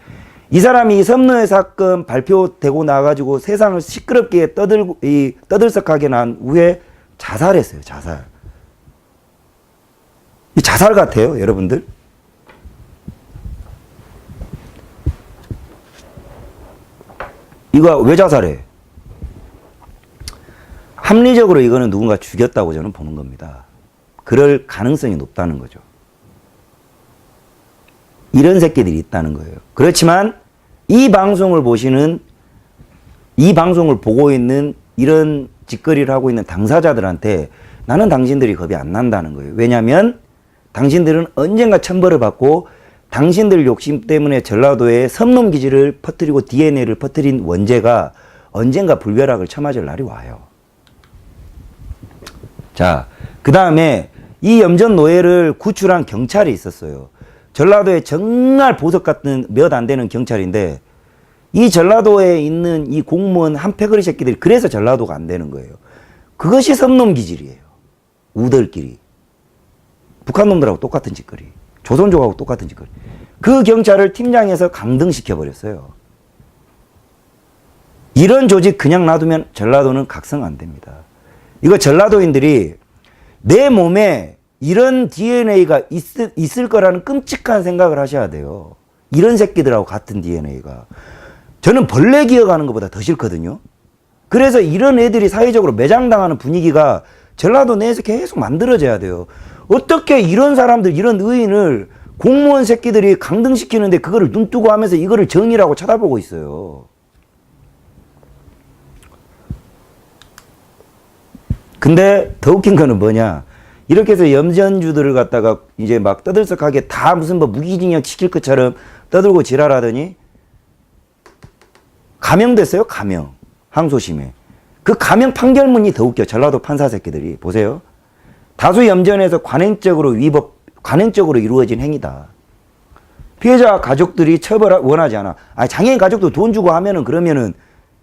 Speaker 1: 이 사람이 이 섬노예 사건 발표되고 나가지고 세상을 시끄럽게 떠들썩하게 난 후에 자살했어요. 자살. 이 자살 같아요, 여러분들? 이거 왜 자살해? 합리적으로 이거는 누군가 죽였다고 저는 보는 겁니다. 그럴 가능성이 높다는 거죠. 이런 새끼들이 있다는 거예요. 그렇지만 이 방송을 보고 있는 이런 짓거리를 하고 있는 당사자들한테 나는 당신들이 겁이 안 난다는 거예요. 왜냐하면 당신들은 언젠가 천벌을 받고 당신들 욕심 때문에 전라도에 섬놈 기질을 퍼뜨리고 DNA를 퍼뜨린 원죄가 언젠가 불벼락을 쳐맞을 날이 와요. 자, 그 다음에 이 염전 노예를 구출한 경찰이 있었어요. 전라도에 정말 보석 같은 몇 안 되는 경찰인데 이 전라도에 있는 이 공무원 한 패거리 새끼들이 그래서 전라도가 안 되는 거예요. 그것이 섬놈 기질이에요. 우들끼리. 북한 놈들하고 똑같은 짓거리. 조선족하고 똑같은 짓거리. 그 경찰을 팀장에서 강등시켜버렸어요. 이런 조직 그냥 놔두면 전라도는 각성 안 됩니다. 이거 전라도인들이 내 몸에 이런 DNA가 있을 거라는 끔찍한 생각을 하셔야 돼요. 이런 새끼들하고 같은 DNA가. 저는 벌레 기어가는 것보다 더 싫거든요. 그래서 이런 애들이 사회적으로 매장당하는 분위기가 전라도 내에서 계속 만들어져야 돼요. 어떻게 이런 사람들, 이런 의인을 공무원 새끼들이 강등시키는데 그거를 눈뜨고 하면서 이거를 정의라고 쳐다보고 있어요. 근데 더 웃긴 거는 뭐냐. 이렇게 해서 염전주들을 갖다가 이제 막 떠들썩하게 다 무슨 뭐 무기징역 시킬 것처럼 떠들고 지랄하더니 감형됐어요. 감형. 항소심에. 그 감형 판결문이 더 웃겨. 전라도 판사 새끼들이. 보세요. 다수 염전에서 관행적으로 이루어진 행위다. 피해자 가족들이 처벌을 원하지 않아. 장애인 가족도 돈 주고 하면은 그러면은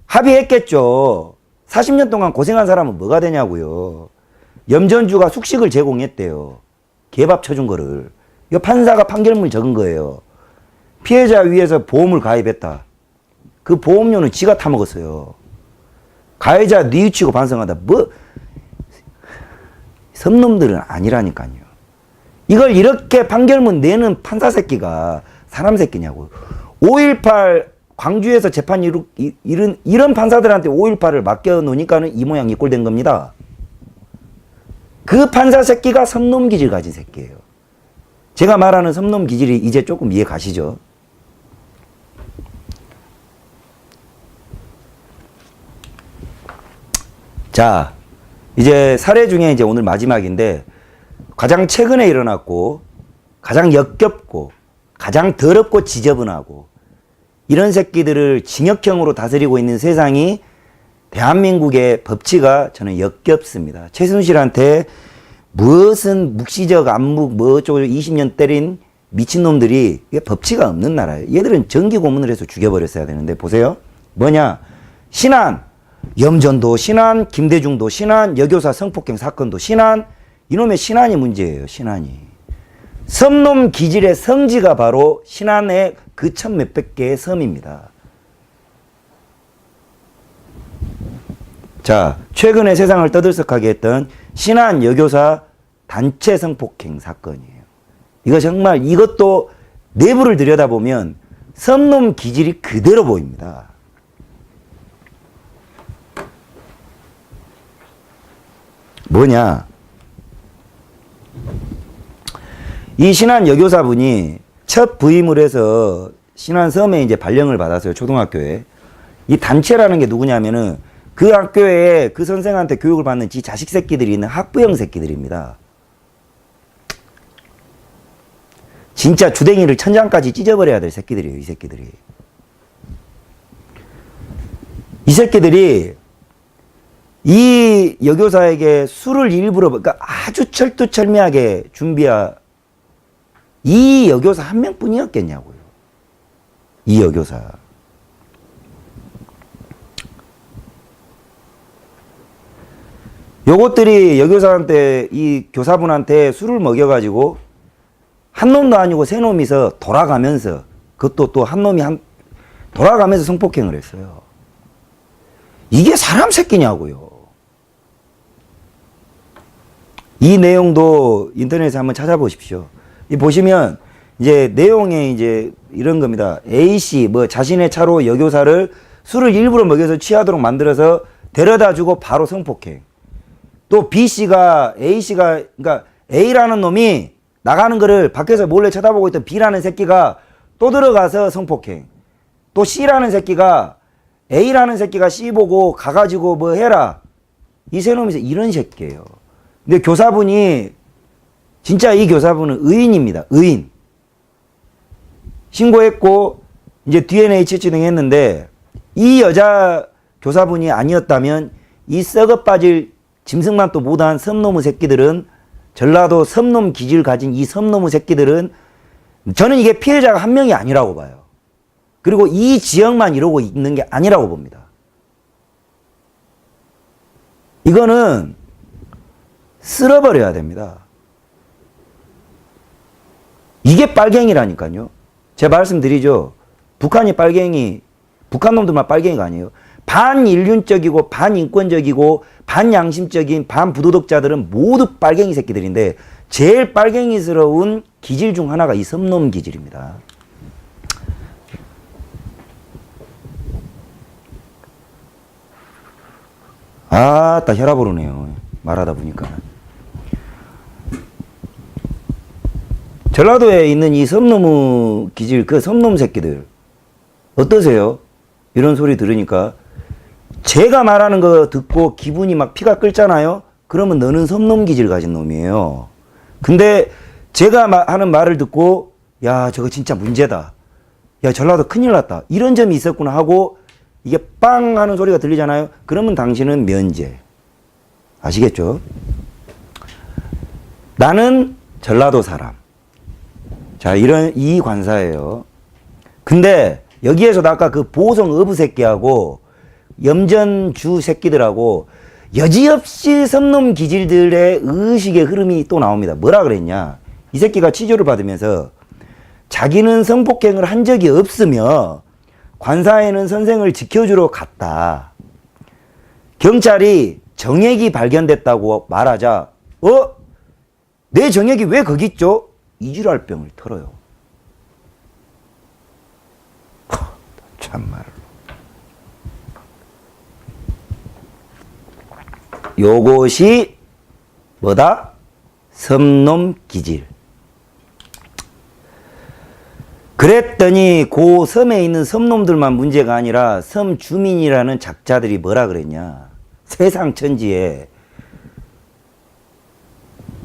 Speaker 1: 합의했겠죠. 40년 동안 고생한 사람은 뭐가 되냐고요. 염전주가 숙식을 제공했대요. 개밥 쳐준 거를. 이 판사가 판결문을 적은 거예요. 피해자 위해서 보험을 가입했다. 그 보험료는 지가 타먹었어요. 가해자 뉘우치고 반성한다. 섬놈들은 아니라니까요. 이걸 이렇게 판결문 내는 판사 새끼가 사람 새끼냐고. 5.18 광주에서 재판 이런 판사들한테 5.18을 맡겨놓으니까는 이 모양 이 꼴 된 겁니다. 그 판사 새끼가 섬놈 기질 가진 새끼예요. 제가 말하는 섬놈 기질이 이제 조금 이해 가시죠? 자, 이제 사례 중에 이제 오늘 마지막인데 가장 최근에 일어났고 가장 역겹고 가장 더럽고 지저분하고 이런 새끼들을 징역형으로 다스리고 있는 세상이 대한민국의 법치가 저는 역겹습니다. 최순실한테 무엇은 묵시적 안묵 뭐 어쩌고 20년 때린 미친놈들이 이게 법치가 없는 나라예요. 얘들은 정기 고문을 해서 죽여버렸어야 되는데 보세요. 뭐냐. 신안, 염전도 신안, 김대중도 신안, 여교사 성폭행 사건도 신안. 이놈의 신안이 문제예요. 신안이. 섬놈 기질의 성지가 바로 신안의 그 천 몇백 개의 섬입니다. 자, 최근에 세상을 떠들썩하게 했던 신안 여교사 단체 성폭행 사건이에요. 이거 정말 이것도 내부를 들여다보면 섬놈 기질이 그대로 보입니다. 뭐냐? 이 신안 여교사분이 첫 부임을 해서 신안 섬에 이제 발령을 받았어요. 초등학교에. 이 단체라는 게 누구냐면은 그 학교에 그 선생한테 교육을 받는 지 자식 새끼들이 있는 학부형 새끼들입니다. 진짜 주댕이를 천장까지 찢어버려야 될 새끼들이에요. 이 새끼들이. 이 새끼들이 이 여교사에게 술을 일부러 그러니까 아주 철두철미하게 이 여교사 한 명뿐이었겠냐고요. 이 여교사. 요것들이 여교사한테 이 교사분한테 술을 먹여가지고 한 놈도 아니고 세 놈이서 돌아가면서 그것도 또 한 놈이 돌아가면서 성폭행을 했어요. 이게 사람 새끼냐고요. 이 내용도 인터넷에 한번 찾아보십시오. 이 보시면 이제 내용에 이제 이런 겁니다. A씨 뭐 자신의 차로 여교사를 술을 일부러 먹여서 취하도록 만들어서 데려다 주고 바로 성폭행. 또 B씨가 A씨가 그러니까 A라는 놈이 나가는 거를 밖에서 몰래 쳐다보고 있던 B라는 새끼가 또 들어가서 성폭행. 또 C라는 새끼가 A라는 새끼가 C 보고 가가지고 뭐 해라. 이 세 놈이서 이런 새끼예요. 근데 교사분이 진짜 이 교사분은 의인입니다. 의인. 신고했고 이제 DNA 채취 등 했는데 이 여자 교사분이 아니었다면 이 썩어 빠질 짐승만 또 못한 섬놈의 새끼들은 전라도 섬놈 기질 가진 이 섬놈의 새끼들은 저는 이게 피해자가 한 명이 아니라고 봐요. 그리고 이 지역만 이러고 있는 게 아니라고 봅니다. 이거는 쓸어버려야 됩니다. 이게 빨갱이라니까요. 제가 말씀드리죠. 북한이 빨갱이, 북한 놈들만 빨갱이가 아니에요. 반인륜적이고 반인권적이고 반양심적인 반부도덕자들은 모두 빨갱이 새끼들인데 제일 빨갱이스러운 기질 중 하나가 이 섬놈 기질입니다. 아따 혈압 오르네요. 말하다 보니까. 전라도에 있는 이 섬놈의 기질, 그 섬놈 새끼들 어떠세요? 이런 소리 들으니까 제가 말하는 거 듣고 기분이 막 피가 끓잖아요? 그러면 너는 섬놈 기질 가진 놈이에요. 근데 제가 하는 말을 듣고 야 저거 진짜 문제다. 야 전라도 큰일 났다. 이런 점이 있었구나 하고 이게 빵 하는 소리가 들리잖아요. 그러면 당신은 면제. 아시겠죠? 나는 전라도 사람. 자, 이 관사예요. 근데 여기에서도 아까 그 보성 어부 새끼하고 염전주 새끼들하고 여지없이 섬놈 기질들의 의식의 흐름이 또 나옵니다. 뭐라 그랬냐? 이 새끼가 치조를 받으면서 자기는 성폭행을 한 적이 없으며 관사에는 선생을 지켜주러 갔다. 경찰이 정액이 발견됐다고 말하자 내 정액이 왜 거기 있죠? 이지랄 병을 털어요. 참말로. 요것이 뭐다? 섬놈 기질. 그랬더니 그 섬에 있는 섬놈들만 문제가 아니라 섬 주민이라는 작자들이 뭐라 그랬냐. 세상 천지에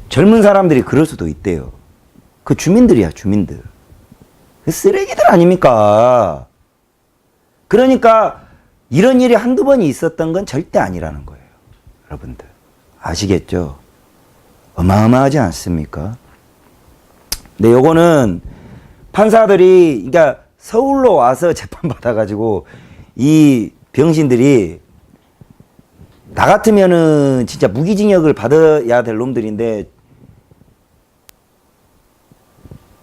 Speaker 1: 젊은 사람들이 그럴 수도 있대요. 그 주민들이야, 주민들. 그 쓰레기들 아닙니까? 그러니까 이런 일이 한두 번이 있었던 건 절대 아니라는 거예요. 여러분들. 아시겠죠? 어마어마하지 않습니까? 근데 요거는 판사들이, 그러니까 서울로 와서 재판 받아가지고 이 병신들이 나 같으면은 진짜 무기징역을 받아야 될 놈들인데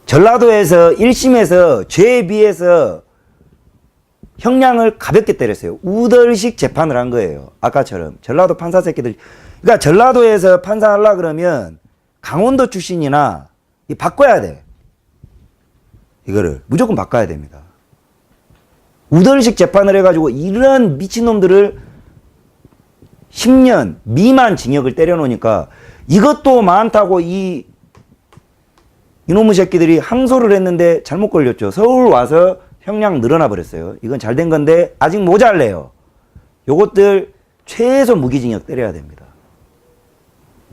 Speaker 1: 전라도에서 1심에서 죄에 비해서 형량을 가볍게 때렸어요. 우덜식 재판을 한 거예요. 아까처럼. 전라도 판사 새끼들. 그러니까 전라도에서 판사하려고 그러면 강원도 출신이나 바꿔야 돼. 이거를 무조건 바꿔야 됩니다. 우덜식 재판을 해가지고 이런 미친놈들을 10년 미만 징역을 때려놓으니까 이것도 많다고 이놈의 새끼들이 항소를 했는데 잘못 걸렸죠. 서울 와서 형량 늘어나 버렸어요. 이건 잘 된 건데 아직 모자래요. 요것들 최소 무기징역 때려야 됩니다.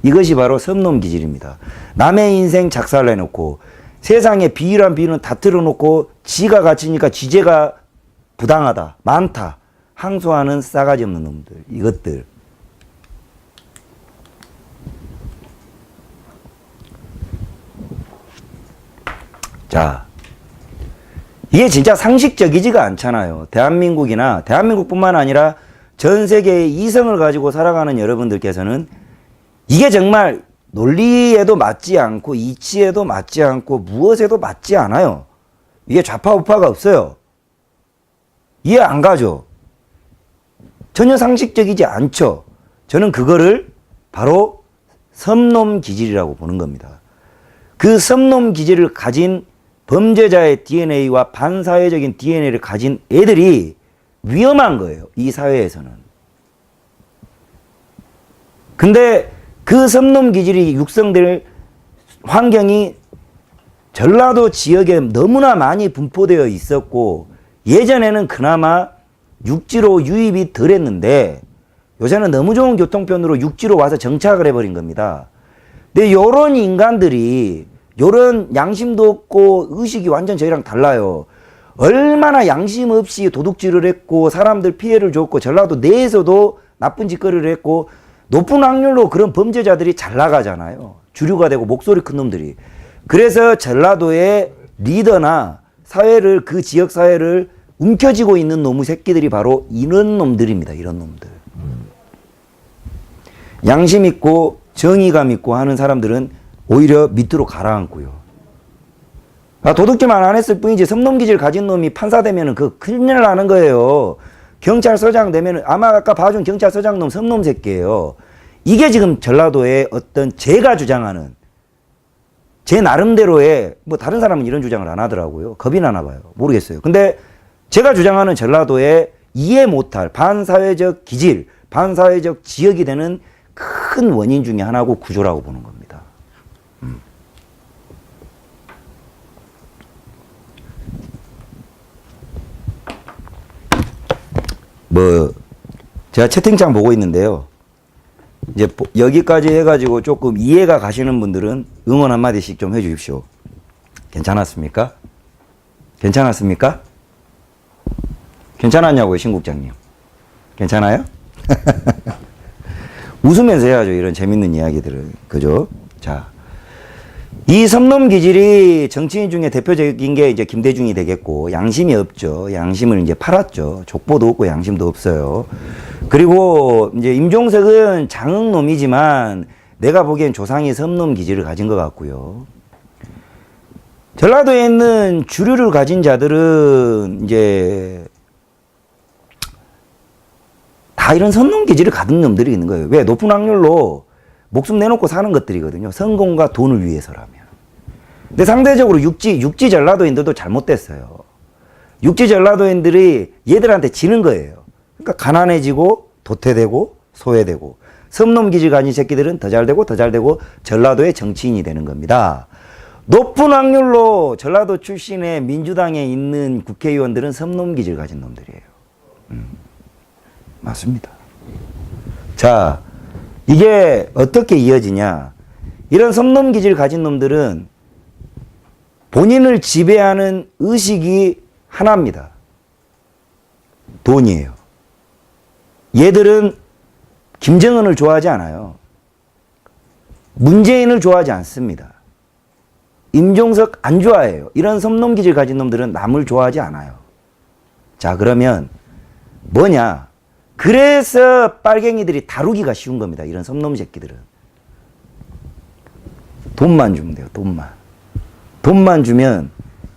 Speaker 1: 이것이 바로 섬놈 기질입니다. 남의 인생 작살내놓고 세상에 비일한 비유는 다 틀어놓고 지가 갇히니까 지죄가 부당하다, 많다, 항소하는 싸가지 없는 놈들. 이것들. 자, 이게 진짜 상식적이지가 않잖아요. 대한민국이나 대한민국뿐만 아니라 전 세계의 이성을 가지고 살아가는 여러분들께서는 이게 정말 논리에도 맞지 않고 이치에도 맞지 않고 무엇에도 맞지 않아요. 이게 좌파 우파가 없어요. 이해 안 가죠. 전혀 상식적이지 않죠. 저는 그거를 바로 섬놈 기질이라고 보는 겁니다. 그 섬놈 기질을 가진 범죄자의 DNA와 반사회적인 DNA를 가진 애들이 위험한 거예요. 이 사회에서는. 근데 그 섬놈 기질이 육성될 환경이 전라도 지역에 너무나 많이 분포되어 있었고 예전에는 그나마 육지로 유입이 덜 했는데 요새는 너무 좋은 교통편으로 육지로 와서 정착을 해버린 겁니다. 근데 요런 인간들이 요런 양심도 없고 의식이 완전 저희랑 달라요. 얼마나 양심 없이 도둑질을 했고 사람들 피해를 줬고 전라도 내에서도 나쁜 짓거리를 했고 높은 확률로 그런 범죄자들이 잘 나가잖아요. 주류가 되고 목소리 큰 놈들이. 그래서 전라도의 리더나 사회를 그 지역 사회를 움켜쥐고 있는 놈의 새끼들이 바로 이런 놈들입니다. 이런 놈들. 양심 있고 정의감 있고 하는 사람들은 오히려 밑으로 가라앉고요. 도둑질만 안 했을 뿐이지 섬놈 기질 가진 놈이 판사 되면은 그 큰일 나는 거예요. 경찰서장 되면은 아마 아까 봐준 경찰서장 놈 섬놈 새끼예요. 이게 지금 전라도의 어떤 제가 주장하는 제 나름대로의 뭐 다른 사람은 이런 주장을 안 하더라고요. 겁이 나나 봐요. 모르겠어요. 근데 제가 주장하는 전라도의 이해 못할 반사회적 기질, 반사회적 지역이 되는 큰 원인 중에 하나고 구조라고 보는 겁니다. 제가 채팅창 보고 있는데요. 이제 여기까지 해가지고 조금 이해가 가시는 분들은 응원 한마디씩 좀 해주십시오. 괜찮았습니까? 괜찮았습니까? 괜찮았냐고요, 신국장님. 괜찮아요? 웃으면서 해야죠, 이런 재밌는 이야기들을. 그죠? 자. 이 섬놈 기질이 정치인 중에 대표적인 게 이제 김대중이 되겠고, 양심이 없죠. 양심을 이제 팔았죠. 족보도 없고 양심도 없어요. 그리고 이제 임종석은 장흥놈이지만 내가 보기엔 조상이 섬놈 기질을 가진 것 같고요. 전라도에 있는 주류를 가진 자들은 이제 다 이런 섬놈 기질을 가진 놈들이 있는 거예요. 왜? 높은 확률로 목숨 내놓고 사는 것들이거든요. 성공과 돈을 위해서라면. 근데 상대적으로 육지 전라도인들도 잘못됐어요. 육지 전라도인들이 얘들한테 지는 거예요. 그러니까 가난해지고 도태되고 소외되고 섬놈 기질 가진 새끼들은 더 잘되고 더 잘되고 전라도의 정치인이 되는 겁니다. 높은 확률로 전라도 출신의 민주당에 있는 국회의원들은 섬놈 기질 가진 놈들이에요. 맞습니다. 자, 이게 어떻게 이어지냐. 이런 섬놈 기질 가진 놈들은 본인을 지배하는 의식이 하나입니다. 돈이에요. 얘들은 김정은을 좋아하지 않아요. 문재인을 좋아하지 않습니다. 임종석 안 좋아해요. 이런 섬놈 기질 가진 놈들은 남을 좋아하지 않아요. 자, 그러면 뭐냐? 그래서 빨갱이들이 다루기가 쉬운 겁니다. 이런 섬놈 새끼들은. 돈만 주면 돼요. 돈만 주면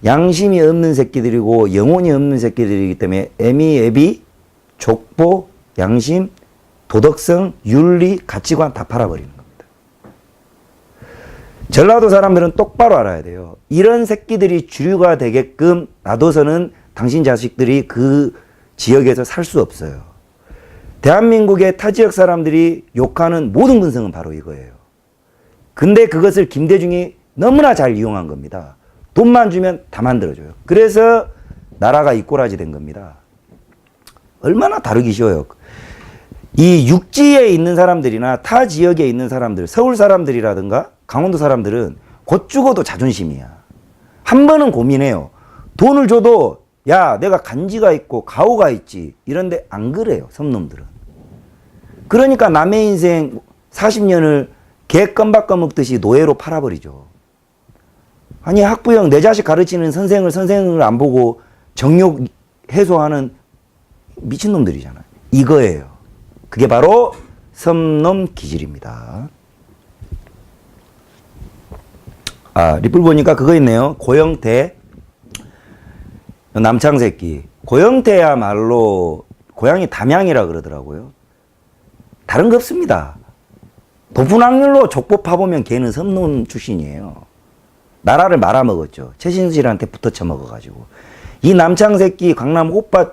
Speaker 1: 양심이 없는 새끼들이고 영혼이 없는 새끼들이기 때문에 애미, 족보, 양심, 도덕성, 윤리, 가치관 다 팔아버리는 겁니다. 전라도 사람들은 똑바로 알아야 돼요. 이런 새끼들이 주류가 되게끔 놔둬서는 당신 자식들이 그 지역에서 살 수 없어요. 대한민국의 타 지역 사람들이 욕하는 모든 근성은 바로 이거예요. 근데 그것을 김대중이 너무나 잘 이용한 겁니다. 돈만 주면 다 만들어줘요. 그래서 나라가 이 꼬라지 된 겁니다. 얼마나 다루기 쉬워요. 이 육지에 있는 사람들이나 타 지역에 있는 사람들, 서울 사람들이라든가 강원도 사람들은 곧 죽어도 자존심이야. 한 번은 고민해요. 돈을 줘도 야, 내가 간지가 있고 가오가 있지. 이런데 안 그래요, 섬놈들은. 그러니까 남의 인생 40년을 개 껌밥 먹듯이 노예로 팔아버리죠. 아니, 학부형 내 자식 가르치는 선생을 안 보고 정욕 해소하는 미친놈들이잖아요. 이거예요. 그게 바로 섬놈 기질입니다. 아, 리플 보니까 그거 있네요. 고영태. 남창새끼. 고영태야말로 고향이 담양이라 그러더라고요. 다른 거 없습니다. 높은 확률로 족보 파보면 걔는 섬놈 출신이에요. 나라를 말아먹었죠. 최신실한테 붙어 쳐먹어가지고. 이 남창새끼, 강남 오빠,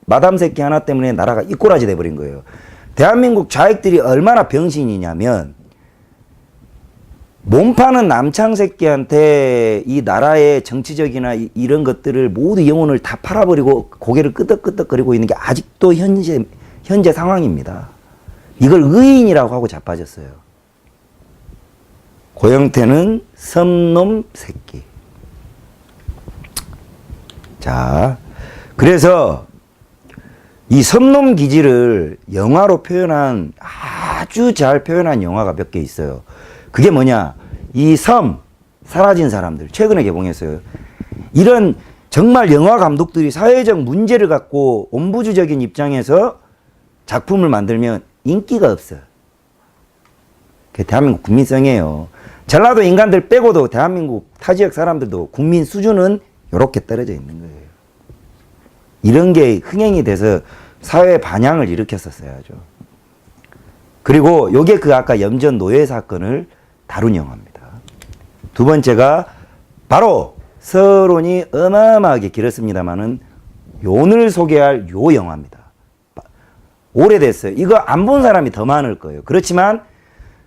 Speaker 1: 마담 새끼 하나 때문에 나라가 이꼬라지 돼버린 거예요. 대한민국 좌익들이 얼마나 병신이냐면 몸 파는 남창새끼한테 이 나라의 정치적이나 이런 것들을 모두 영혼을 다 팔아버리고 고개를 끄덕끄덕거리고 있는 게 아직도 현재 상황입니다. 이걸 의인이라고 하고 자빠졌어요. 고영태는 섬놈 새끼. 자, 그래서 이 섬놈 기질을 영화로 표현한, 아주 잘 표현한 영화가 몇 개 있어요. 그게 뭐냐? 이 섬, 사라진 사람들. 최근에 개봉했어요. 이런 정말 영화 감독들이 사회적 문제를 갖고 온부주적인 입장에서 작품을 만들면 인기가 없어요. 그게 대한민국 국민성이에요. 전라도 인간들 빼고도 대한민국 타 지역 사람들도 국민 수준은 이렇게 떨어져 있는 거예요. 이런 게 흥행이 돼서 사회 반향을 일으켰었어야죠. 그리고 요게 그 아까 염전 노예 사건을 다룬 영화입니다. 두 번째가 바로 서론이 어마어마하게 길었습니다만은 오늘 소개할 요 영화입니다. 오래됐어요. 이거 안 본 사람이 더 많을 거예요. 그렇지만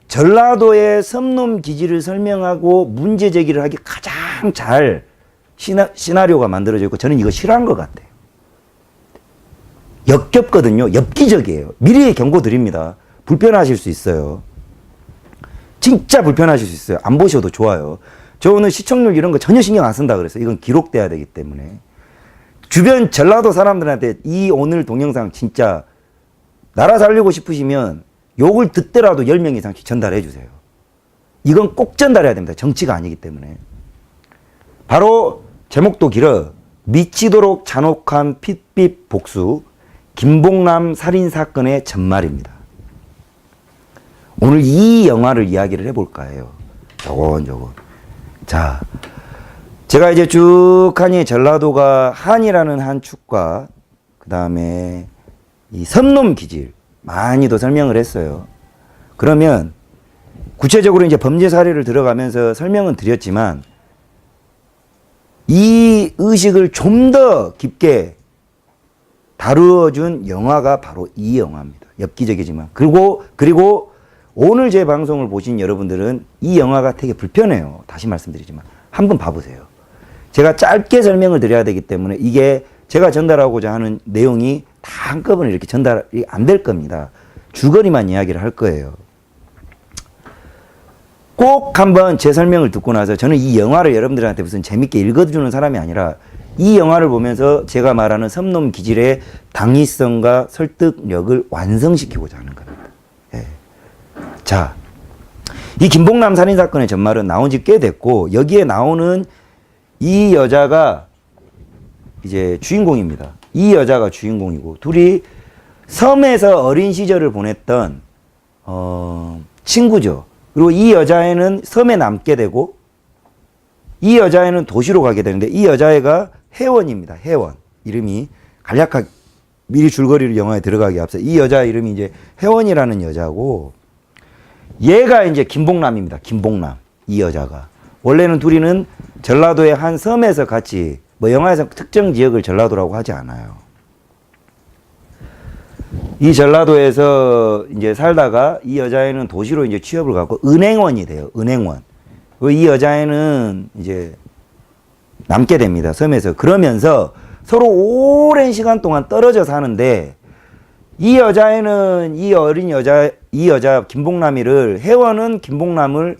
Speaker 1: 전라도의 섬놈 기질을 설명하고 문제 제기를 하기 가장 잘 시나리오가 만들어져 있고 저는 이거 싫어한 것 같아요. 역겹거든요. 엽기적이에요. 미리 경고 드립니다. 불편하실 수 있어요. 진짜 불편하실 수 있어요. 안 보셔도 좋아요. 저 오늘 시청률 이런 거 전혀 신경 안 쓴다 그랬어요. 이건 기록돼야 되기 때문에. 주변 전라도 사람들한테 이 오늘 동영상 진짜 나라 살리고 싶으시면 욕을 듣더라도 10명 이상씩 전달해 주세요. 이건 꼭 전달해야 됩니다. 정치가 아니기 때문에. 바로 제목도 길어. 미치도록 잔혹한 핏빛 복수, 김봉남 살인사건의 전말입니다. 오늘 이 영화를 이야기를 해볼까 해요. 저건. 자, 제가 이제 쭉 하니 전라도가 한이라는 한 축과 그 다음에 이 섬놈 기질 많이도 설명을 했어요. 그러면 구체적으로 이제 범죄 사례를 들어가면서 설명은 드렸지만 이 의식을 좀 더 깊게 다루어준 영화가 바로 이 영화입니다. 엽기적이지만. 그리고 오늘 제 방송을 보신 여러분들은 이 영화가 되게 불편해요. 다시 말씀드리지만. 한번 봐보세요. 제가 짧게 설명을 드려야 되기 때문에 이게 제가 전달하고자 하는 내용이 다 한꺼번에 이렇게 전달이 안 될 겁니다. 줄거리만 이야기를 할 거예요. 꼭 한번 제 설명을 듣고 나서 저는 이 영화를 여러분들한테 무슨 재밌게 읽어주는 사람이 아니라 이 영화를 보면서 제가 말하는 섬놈 기질의 당위성과 설득력을 완성시키고자 하는 겁니다. 예. 자, 이 김봉남 살인사건의 전말은 나온 지 꽤 됐고 여기에 나오는 이 여자가 이제 주인공입니다. 이 여자가 주인공이고 둘이 섬에서 어린 시절을 보냈던 친구죠. 그리고 이 여자애는 섬에 남게 되고 이 여자애는 도시로 가게 되는데 이 여자애가 혜원입니다. 혜원. 이름이 간략하게 미리 줄거리를 영화에 들어가기 앞서 이 여자 이름이 이제 혜원이라는 여자고 얘가 이제 김봉남입니다. 김봉남. 이 여자가. 원래는 둘이는 전라도의 한 섬에서 같이 뭐 영화에서 특정 지역을 전라도라고 하지 않아요. 이 전라도에서 이제 살다가 이 여자애는 도시로 이제 취업을 갖고 은행원이 돼요. 은행원. 이 여자애는 이제 남게 됩니다. 섬에서. 그러면서 서로 오랜 시간 동안 떨어져 사는데 이 여자애는 이 여자 김봉남이를 혜원은 김봉남을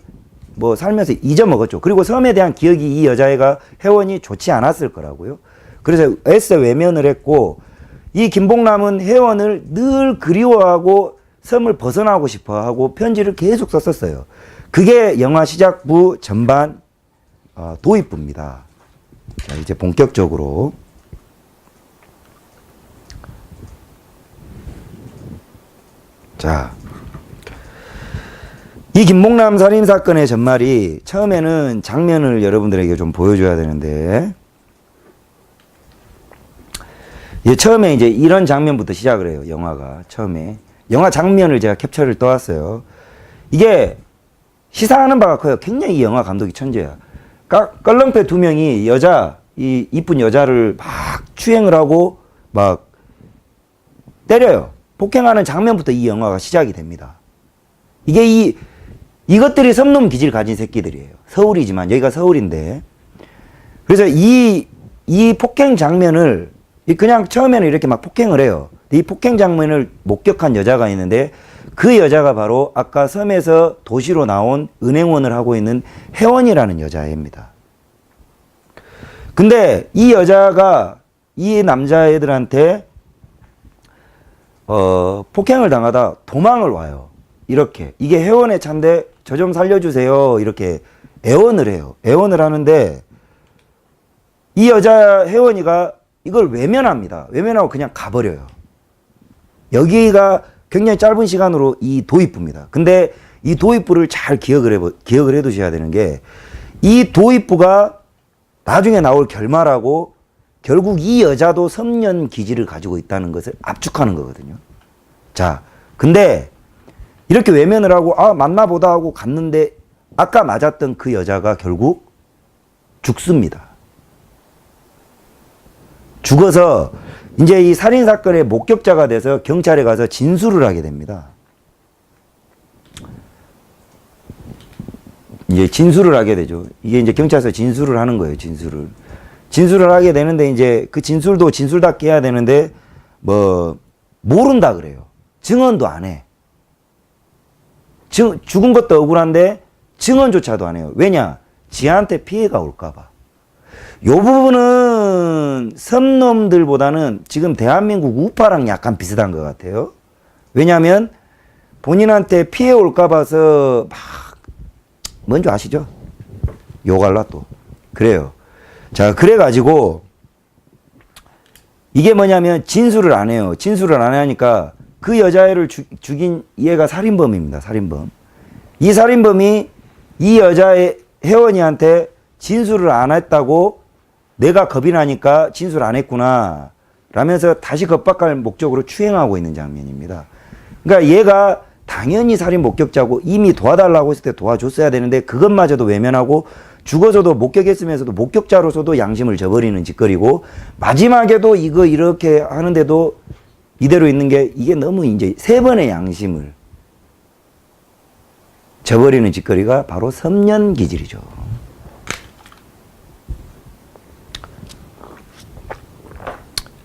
Speaker 1: 뭐 살면서 잊어먹었죠. 그리고 섬에 대한 기억이 이 여자애가 혜원이 좋지 않았을 거라고요. 그래서 애써 외면을 했고 이 김봉남은 혜원을 늘 그리워하고 섬을 벗어나고 싶어 하고 편지를 계속 썼었어요. 그게 영화 시작부 전반 도입부입니다. 자, 이제 본격적으로 자, 이 김봉남 살인사건의 전말이 처음에는 장면을 여러분들에게 좀 보여줘야 되는데 처음에 이제 이런 장면부터 시작을 해요. 영화가 처음에 영화 장면을 제가 캡처를 떠왔어요. 이게 시사하는 바가 커요. 굉장히 이 영화 감독이 천재야. 껄렁패 두 명이 이 이쁜 여자를 막 추행을 하고 막 때려요. 폭행하는 장면부터 이 영화가 시작이 됩니다. 이게 이것들이 섬놈 기질 가진 새끼들이에요. 서울이지만 여기가 서울인데 그래서 이 폭행 장면을 그냥 처음에는 이렇게 막 폭행을 해요. 이 폭행 장면을 목격한 여자가 있는데 그 여자가 바로 아까 섬에서 도시로 나온 은행원을 하고 있는 혜원이라는 여자애입니다. 근데 이 여자가 이 남자애들한테 폭행을 당하다 도망을 와요. 이렇게 이게 혜원의 차인데 저 좀 살려주세요. 이렇게 애원을 해요. 애원을 하는데 이 여자 혜원이가 이걸 외면합니다. 외면하고 그냥 가버려요. 여기가 굉장히 짧은 시간으로 이 도입부입니다. 근데 이 도입부를 잘 기억을 해 두셔야 되는 게 이 도입부가 나중에 나올 결말하고 결국 이 여자도 섬년 기질을 가지고 있다는 것을 압축하는 거거든요. 자, 근데 이렇게 외면을 하고 만나보다 하고 갔는데 아까 맞았던 그 여자가 결국 죽습니다. 죽어서 이제 이 살인사건의 목격자가 돼서 경찰에 가서 진술을 하게 됩니다. 이제 진술을 하게 되죠. 이게 이제 경찰서 진술을 하는 거예요, 진술을 하게 되는데 이제 그 진술도 진술답게 해야 되는데 모른다 그래요. 증언도 안 해. 죽은 것도 억울한데 증언조차도 안 해요. 왜냐? 지한테 피해가 올까봐. 요 부분은 섬놈들보다는 지금 대한민국 우파랑 약간 비슷한 것 같아요. 왜냐하면 본인한테 피해 올까 봐서 막 뭔지 아시죠? 욕할라 또. 그래요. 자, 그래가지고 이게 뭐냐면 진술을 안 해요. 진술을 안 하니까 그 여자애를 죽인 얘가 살인범입니다. 살인범. 이 살인범이 이 여자의 혜원이한테 진술을 안 했다고 내가 겁이 나니까 진술 안 했구나 라면서 다시 겁박할 목적으로 추행하고 있는 장면입니다. 그러니까 얘가 당연히 살인 목격자고 이미 도와달라고 했을 때 도와줬어야 되는데 그것마저도 외면하고 죽어서도 목격했으면서도 목격자로서도 양심을 저버리는 짓거리고 마지막에도 이거 이렇게 하는데도 이대로 있는 게 이게 너무 이제 세 번의 양심을 저버리는 짓거리가 바로 섬년기질이죠.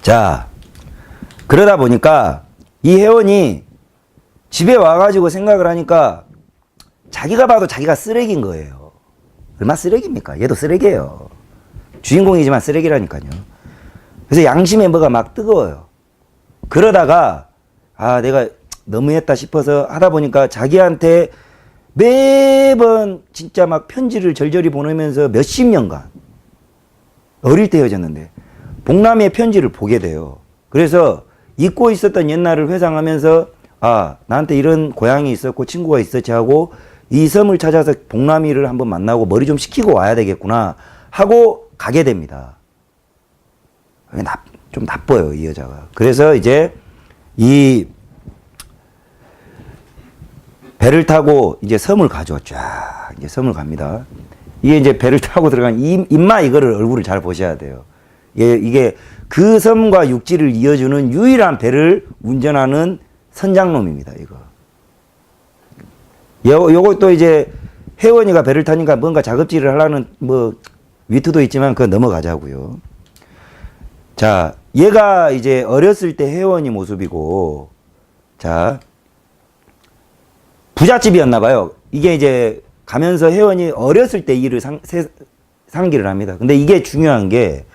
Speaker 1: 자, 그러다 보니까 이 혜원이 집에 와가지고 생각을 하니까 자기가 봐도 자기가 쓰레기인 거예요. 얼마나 쓰레기입니까? 얘도 쓰레기예요. 주인공이지만 쓰레기라니까요. 그래서 양심의 뭐가 막 뜨거워요. 그러다가 아 내가 너무했다 싶어서 하다 보니까 자기한테 매번 진짜 막 편지를 절절히 보내면서 몇십 년간 어릴 때 헤어졌는데 복남이의 편지를 보게 돼요. 그래서 잊고 있었던 옛날을 회상하면서 아 나한테 이런 고향이 있었고 친구가 있었지 하고 이 섬을 찾아서 복남이를 한번 만나고 머리 좀 식히고 와야 되겠구나 하고 가게 됩니다. 좀 나빠요 이 여자가. 그래서 이제 이 배를 타고 이제 섬을 가죠. 쫙 이제 섬을 갑니다. 이게 이제 배를 타고 들어간 임마 이거를 얼굴을 잘 보셔야 돼요. 이게 그 섬과 육지를 이어주는 유일한 배를 운전하는 선장놈입니다. 이거. 요거 또 이제 혜원이가 배를 타니까 뭔가 작업질을 하려는 뭐 위트도 있지만 그거 넘어가자고요. 자, 얘가 이제 어렸을 때 혜원이 모습이고, 자, 부잣집이었나 봐요. 이게 이제 가면서 혜원이 어렸을 때 일을 상기를 합니다. 근데 이게 중요한 게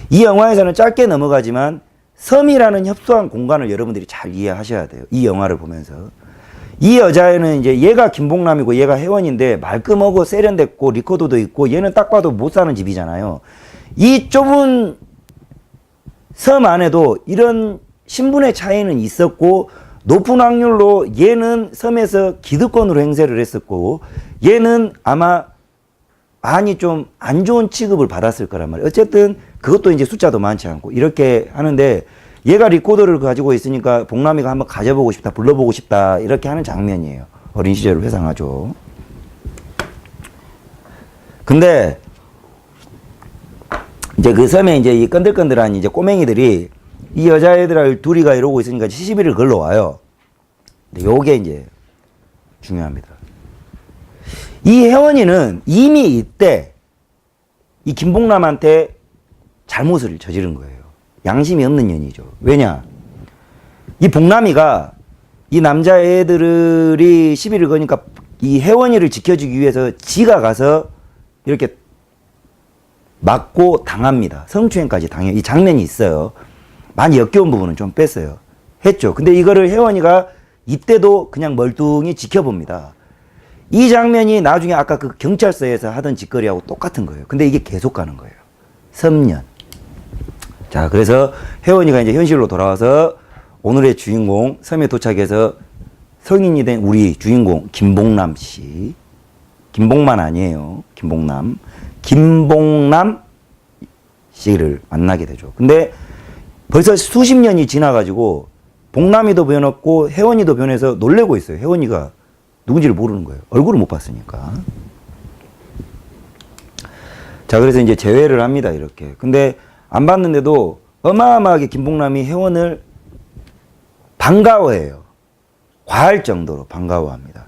Speaker 1: 이 영화에서는 짧게 넘어가지만 섬이라는 협소한 공간을 여러분들이 잘 이해하셔야 돼요. 이 영화를 보면서. 이 여자애는 이제 얘가 김봉남이고 얘가 혜원인데 말끔하고 세련됐고 리코더도 있고 얘는 딱 봐도 못 사는 집이잖아요. 이 좁은 섬 안에도 이런 신분의 차이는 있었고 높은 확률로 얘는 섬에서 기득권으로 행세를 했었고 얘는 아마 많이 좀 안 좋은 취급을 받았을 거란 말이에요. 어쨌든 그것도 이제 숫자도 많지 않고 이렇게 하는데 얘가 리코더를 가지고 있으니까 복남이가 한번 가져보고 싶다, 불러보고 싶다 이렇게 하는 장면이에요. 어린 시절을 회상하죠. 근데 이제 그 섬에 이제 이 건들건들한 이제 꼬맹이들이 이 여자애들 둘이가 이러고 있으니까 시시비를 걸러와요. 근데 요게 이제 중요합니다. 이 혜원이는 이미 이때 이 김봉남한테 잘못을 저지른 거예요. 양심이 없는 년이죠. 왜냐? 이 복남이가 이 남자애들이 시비를 거니까 이 혜원이를 지켜주기 위해서 지가 가서 이렇게 맞고 당합니다. 성추행까지 당해요. 이 장면이 있어요. 많이 역겨운 부분은 좀 뺐어요. 했죠. 근데 이거를 혜원이가 이때도 그냥 멀뚱히 지켜봅니다. 이 장면이 나중에 아까 그 경찰서에서 하던 짓거리하고 똑같은 거예요. 근데 이게 계속 가는 거예요. 섬년. 자, 그래서 혜원이가 이제 현실로 돌아와서 오늘의 주인공 섬에 도착해서 성인이 된 우리 주인공 김봉남 씨. 김봉만 아니에요. 김봉남. 김봉남 씨를 만나게 되죠. 근데 벌써 수십 년이 지나가지고 봉남이도 변했고 혜원이도 변해서 놀래고 있어요. 혜원이가 누군지를 모르는 거예요. 얼굴을 못 봤으니까. 자, 그래서 이제 재회를 합니다. 이렇게. 근데 안 봤는데도 어마어마하게 김봉남이 혜원을 반가워해요. 과할 정도로 반가워합니다.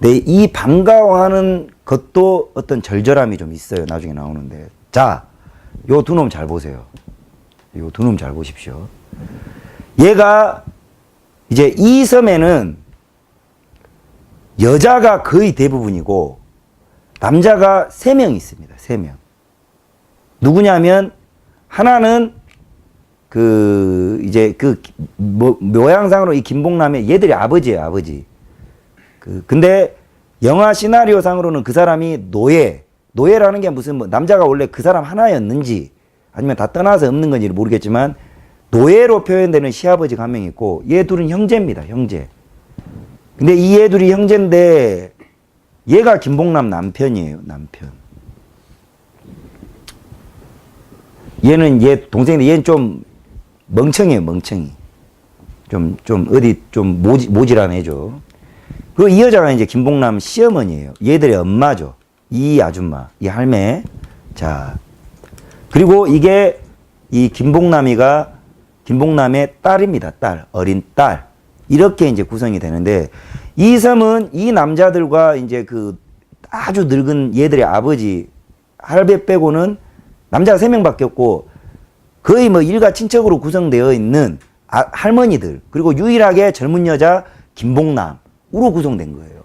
Speaker 1: 근데 이 반가워하는 것도 어떤 절절함이 좀 있어요. 나중에 나오는데. 자, 요 두 놈 잘 보세요. 요 두 놈 잘 보십시오. 얘가 이제 이 섬에는 여자가 거의 대부분이고 남자가 3명 있습니다. 3명. 누구냐면 하나는 이제 모양상으로 이 김봉남의 얘들이 아버지예요, 아버지. 근데 영화 시나리오상으로는 그 사람이 노예라는 게 무슨 남자가 원래 그 사람 하나였는지 아니면 다 떠나서 없는 건지 모르겠지만 노예로 표현되는 시아버지가 한 명 있고 얘 둘은 형제입니다, 형제. 근데 이 얘 둘이 형제인데 얘가 김봉남 남편이에요, 남편. 얘는 얘 동생인데 얘는 좀 멍청해요, 멍청이. 좀 어디 좀 모질한 애죠. 그리고 이 여자가 이제 김봉남 시어머니예요. 얘들의 엄마죠. 이 아줌마, 이 할매. 자. 그리고 이게 이 김봉남의 딸입니다. 딸. 어린 딸. 이렇게 이제 구성이 되는데 이 섬은 이 남자들과 이제 아주 늙은 얘들의 아버지 할배 빼고는 남자가 3명밖에 없고 거의 뭐 일가 친척으로 구성되어 있는 할머니들 그리고 유일하게 젊은 여자 김봉남으로 구성된 거예요.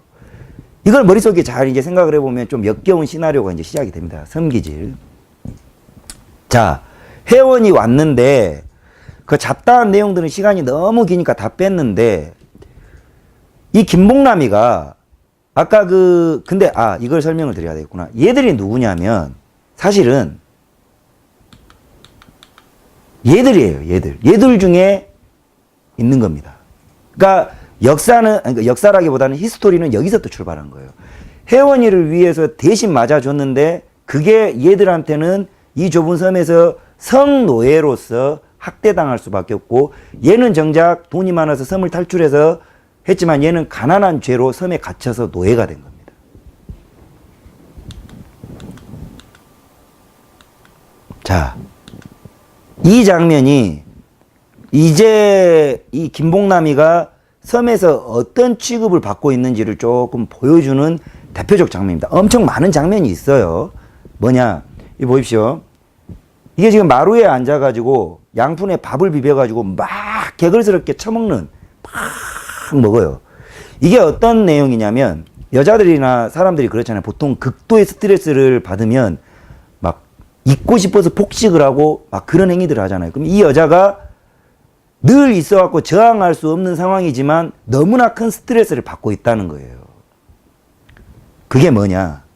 Speaker 1: 이걸 머릿속에 잘 이제 생각을 해보면 좀 역겨운 시나리오가 이제 시작이 됩니다. 섬기질. 자, 회원이 왔는데 그 잡다한 내용들은 시간이 너무 기니까 다 뺐는데 이 김봉남이가 아까 근데 이걸 설명을 드려야 되겠구나. 얘들이 누구냐면 사실은 얘들이에요, 얘들. 얘들 중에 있는 겁니다. 그러니까 역사라기보다는 히스토리는 여기서부터 출발한 거예요. 혜원이를 위해서 대신 맞아줬는데 그게 얘들한테는 이 좁은 섬에서 성노예로서 학대당할 수밖에 없고 얘는 정작 돈이 많아서 섬을 탈출해서 했지만 얘는 가난한 죄로 섬에 갇혀서 노예가 된 겁니다. 자, 이 장면이 이제 이 김봉남이가 섬에서 어떤 취급을 받고 있는지를 조금 보여주는 대표적 장면입니다. 엄청 많은 장면이 있어요. 뭐냐, 이 보십시오. 이게 지금 마루에 앉아가지고 양푼에 밥을 비벼가지고 막 개걸스럽게 처먹는, 막 먹어요. 이게 어떤 내용이냐면 여자들이나 사람들이 그렇잖아요. 보통 극도의 스트레스를 받으면 막 잊고 싶어서 폭식을 하고 막 그런 행위들을 하잖아요. 그럼 이 여자가 늘 있어갖고 저항할 수 없는 상황이지만 너무나 큰 스트레스를 받고 있다는 거예요. 그게 뭐냐?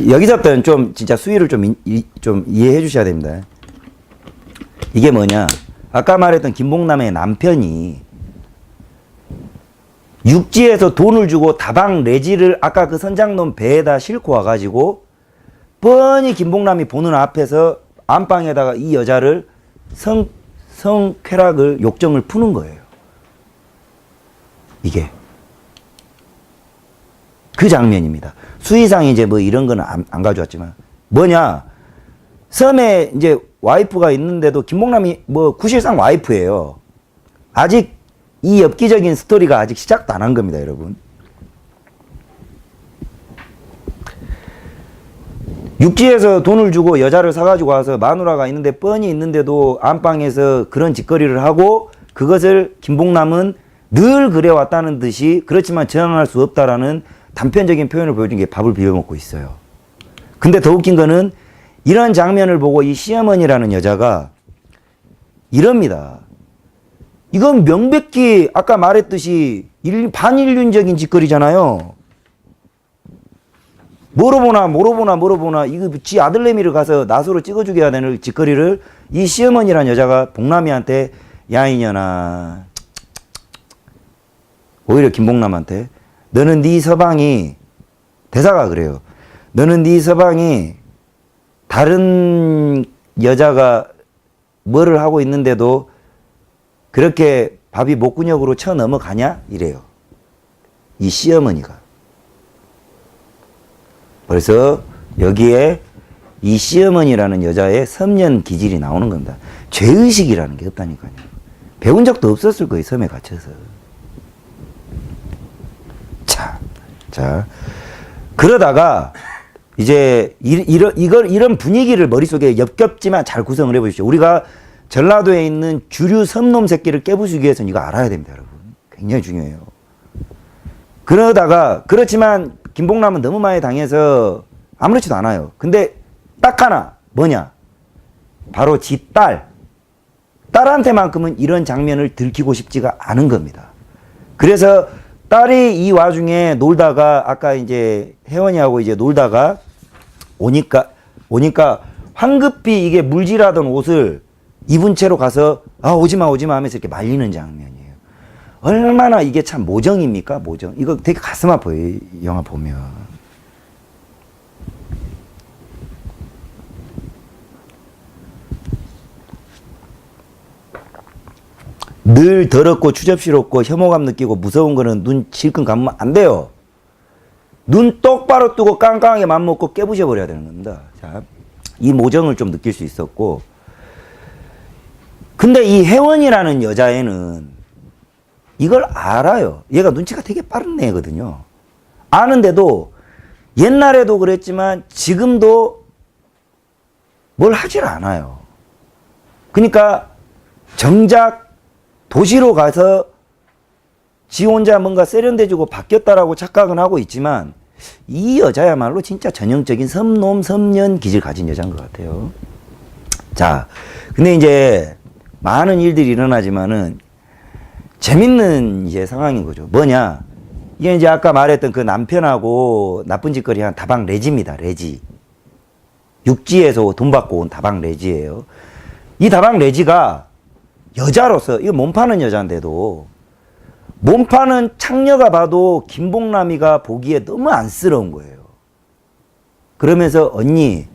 Speaker 1: 여기서부터는 좀 진짜 수위를 좀 이해해 주셔야 됩니다. 이게 뭐냐? 아까 말했던 김봉남의 남편이 육지에서 돈을 주고 다방 레지를 아까 그 선장놈 배에다 싣고 와가지고 뻔히 김봉남이 보는 앞에서 안방에다가 이 여자를 성쾌락을 욕정을 푸는 거예요. 이게 그 장면입니다. 수의상 이제 뭐 이런 거는 안 가져왔지만 뭐냐, 섬에 이제 와이프가 있는데도 김봉남이 뭐 구실상 와이프예요. 아직 이 엽기적인 스토리가 아직 시작도 안 한 겁니다, 여러분. 육지에서 돈을 주고 여자를 사가지고 와서 마누라가 있는데 뻔히 있는데도 안방에서 그런 짓거리를 하고 그것을 김봉남은 늘 그래왔다는 듯이 그렇지만 저항할 수 없다라는 단편적인 표현을 보여준 게 밥을 비벼먹고 있어요. 근데 더 웃긴 거는 이런 장면을 보고 이 시어머니라는 여자가 이럽니다. 이건 명백히 아까 말했듯이 반인륜적인 짓거리잖아요. 뭐로 보나 이거 지 아들내미를 가서 나소로 찍어주게 해야 되는 짓거리를 이 시어머니라는 여자가 봉남이한테 야 이년아, 오히려 김봉남한테 너는 네 서방이, 대사가 그래요. 너는 네 서방이 다른 여자가 뭐를 하고 있는데도 그렇게 밥이 목구녕으로 쳐 넘어가냐? 이래요. 이 시어머니가. 그래서 여기에 이 시어머니라는 여자의 섬년 기질이 나오는 겁니다. 죄의식이라는 게 없다니까요. 배운 적도 없었을 거예요, 섬에 갇혀서. 자, 그러다가 이제 이런 분위기를 머릿속에 엽겹지만 잘 구성을 해보십시오. 우리가 전라도에 있는 주류 섬놈 새끼를 깨부수기 위해서는 이거 알아야 됩니다, 여러분. 굉장히 중요해요. 그러다가, 그렇지만 김봉남은 너무 많이 당해서 아무렇지도 않아요. 근데 딱 하나, 뭐냐? 바로 지 딸한테만큼은 이런 장면을 들키고 싶지가 않은 겁니다. 그래서 딸이 이 와중에 놀다가, 아까 이제 혜원이하고 이제 놀다가 오니까 황급히 이게 물질하던 옷을 입은 채로 가서, 아, 오지마 하면서 이렇게 말리는 장면이에요. 얼마나 이게 참 모정입니까? 모정. 이거 되게 가슴 아파요, 이 영화 보면. 늘 더럽고 추접스럽고 혐오감 느끼고 무서운 거는 눈 질끈 감으면 안 돼요. 눈 똑바로 뜨고 깡깡하게 맘먹고 깨부셔 버려야 되는 겁니다. 자, 이 모정을 좀 느낄 수 있었고. 근데 이 혜원이라는 여자애는 이걸 알아요. 얘가 눈치가 되게 빠른 애거든요. 아는데도 옛날에도 그랬지만 지금도 뭘 하질 않아요. 그러니까 정작 도시로 가서 지 혼자 뭔가 세련돼지고 바뀌었다라고 착각은 하고 있지만 이 여자야말로 진짜 전형적인 섬놈, 섬년 기질 가진 여자인 것 같아요. 자, 근데 이제 많은 일들이 일어나지만은 재밌는 이제 상황인 거죠. 뭐냐? 이게 이제 아까 말했던 그 남편하고 나쁜 짓거리 한 다방 레지입니다. 레지. 육지에서 돈 받고 온 다방 레지예요. 이 다방 레지가 여자로서, 이거 몸 파는 여자인데도 몸 파는 창녀가 봐도 김봉남이가 보기에 너무 안쓰러운 거예요. 그러면서 언니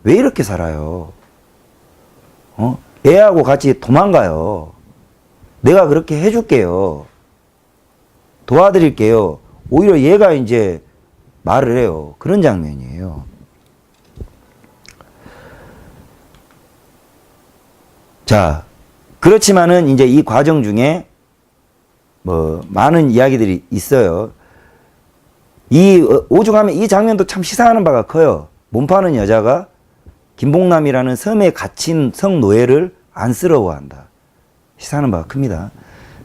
Speaker 1: 왜 이렇게 살아요? 애하고 같이 도망가요. 내가 그렇게 해줄게요. 도와드릴게요. 오히려 얘가 이제 말을 해요. 그런 장면이에요. 자, 그렇지만은 이제 이 과정 중에 뭐 많은 이야기들이 있어요. 이 오죽하면 이 장면도 참 시사하는 바가 커요. 몸 파는 여자가 김봉남이라는 섬에 갇힌 성노예를 안쓰러워한다. 시사하는 바가 큽니다.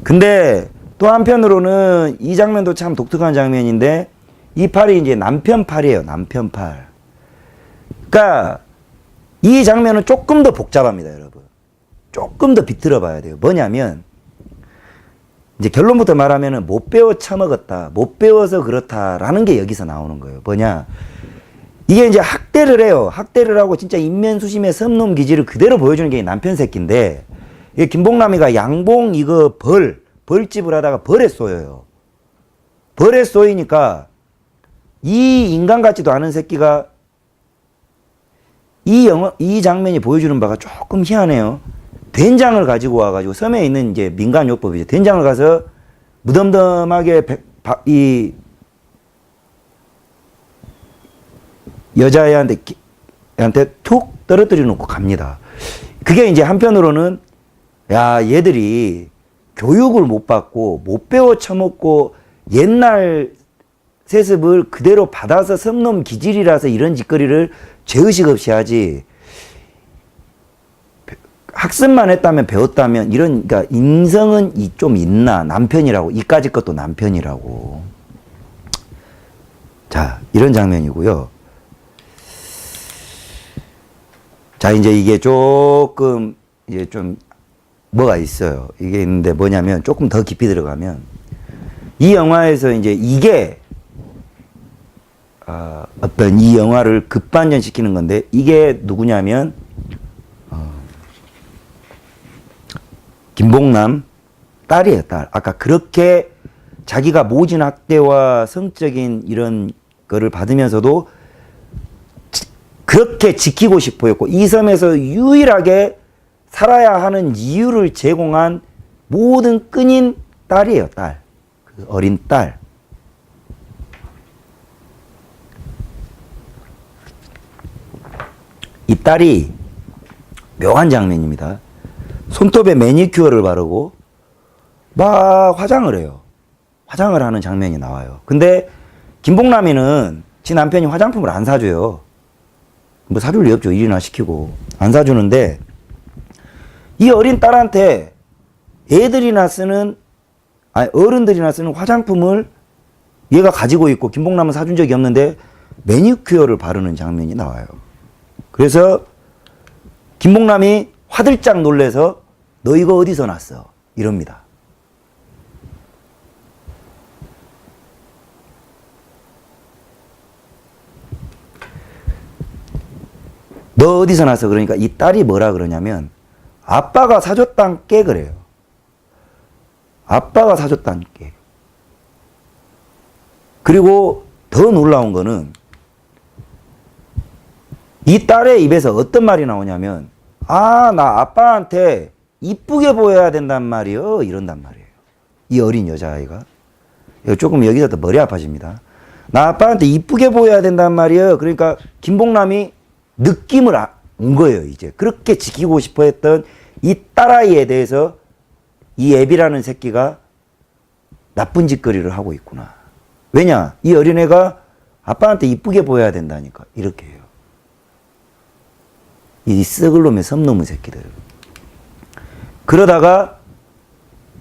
Speaker 1: 근데 또 한편으로는 이 장면도 참 독특한 장면인데 이 팔이 이제 남편 팔이에요. 남편 팔. 그러니까 이 장면은 조금 더 복잡합니다, 여러분. 조금 더 비틀어 봐야 돼요. 뭐냐면 이제 결론부터 말하면은 못 배워 처먹었다. 못 배워서 그렇다라는 게 여기서 나오는 거예요. 뭐냐? 이게 이제 학대를 해요. 학대를 하고 진짜 인면수심의 섬놈 기질을 그대로 보여주는 게 남편 새끼인데 이게 김봉남이가 양봉 이거 벌집을 하다가 벌에 쏘여요. 벌에 쏘이니까 이 인간 같지도 않은 새끼가 이 장면이 보여주는 바가 조금 희한해요. 된장을 가지고 와가지고 섬에 있는 이제 민간요법이죠. 된장을 가서 무덤덤하게 이 여자애한테 툭 떨어뜨려 놓고 갑니다. 그게 이제 한편으로는 야, 얘들이 교육을 못 받고 못 배워 처먹고 옛날 세습을 그대로 받아서 섬놈 기질이라서 이런 짓거리를 죄의식 없이 하지. 학습만 했다면 배웠다면 이런, 그러니까 인성은 좀 있나. 남편이라고. 이까짓 것도 남편이라고. 자, 이런 장면이고요. 자, 이제 이게 조금 이제 좀 뭐가 있어요. 이게 있는데 뭐냐면 조금 더 깊이 들어가면 이 영화에서 이제 이게 어떤 이 영화를 급반전시키는 건데 이게 누구냐면 김봉남 딸이에요, 딸. 아까 그렇게 자기가 모진 학대와 성적인 이런 거를 받으면서도 그렇게 지키고 싶어 했고 이 섬에서 유일하게 살아야 하는 이유를 제공한 모든 끈인 딸이에요, 딸. 그 어린 딸. 이 딸이 묘한 장면입니다. 손톱에 매니큐어를 바르고 막 화장을 해요. 화장을 하는 장면이 나와요. 근데 김봉남이는 지 남편이 화장품을 안 사줘요. 뭐 사줄 리 없죠. 일이나 시키고. 안 사주는데 이 어린 딸한테 애들이나 쓰는, 아니 어른들이나 쓰는 화장품을 얘가 가지고 있고 김봉남은 사준 적이 없는데 매니큐어를 바르는 장면이 나와요. 그래서 김봉남이 화들짝 놀래서 너 이거 어디서 났어? 이럽니다. 너 어디서 났어? 그러니까 이 딸이 뭐라 그러냐면 아빠가 사줬단 게 그래요. 아빠가 사줬단 게. 그리고 더 놀라운 거는 이 딸의 입에서 어떤 말이 나오냐면 아, 나 아빠한테 이쁘게 보여야 된단 말이요. 이런단 말이에요. 이 어린 여자아이가. 조금 여기서 또 머리 아파집니다. 나 아빠한테 이쁘게 보여야 된단 말이에요. 그러니까 김봉남이 느낌을 온 거예요. 이제 그렇게 지키고 싶어 했던 이 딸아이에 대해서 이 애비라는 새끼가 나쁜 짓거리를 하고 있구나. 왜냐? 이 어린애가 아빠한테 이쁘게 보여야 된다니까. 이렇게 해요. 이 썩을 놈의 섬놈의 새끼들. 그러다가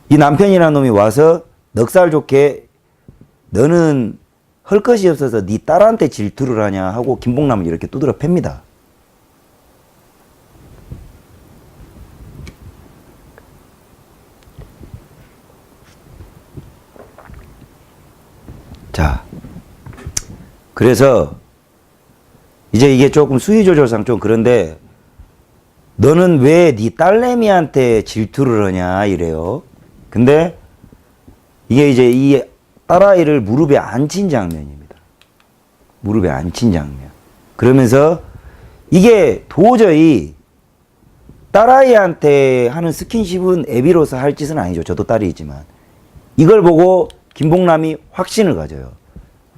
Speaker 1: 이 남편이라는 놈이 와서 넉살 좋게 너는 할 것이 없어서 네 딸한테 질투를 하냐 하고 김봉남을 이렇게 두드려 팹니다. 자, 그래서 이제 이게 조금 수위 조절상 좀 그런데 너는 왜 네 딸내미한테 질투를 하냐 이래요. 근데 이게 이제 이 딸아이를 무릎에 앉힌 장면입니다. 무릎에 앉힌 장면. 그러면서 이게 도저히 딸아이한테 하는 스킨십은 애비로서 할 짓은 아니죠. 저도 딸이 있지만. 이걸 보고 김봉남이 확신을 가져요.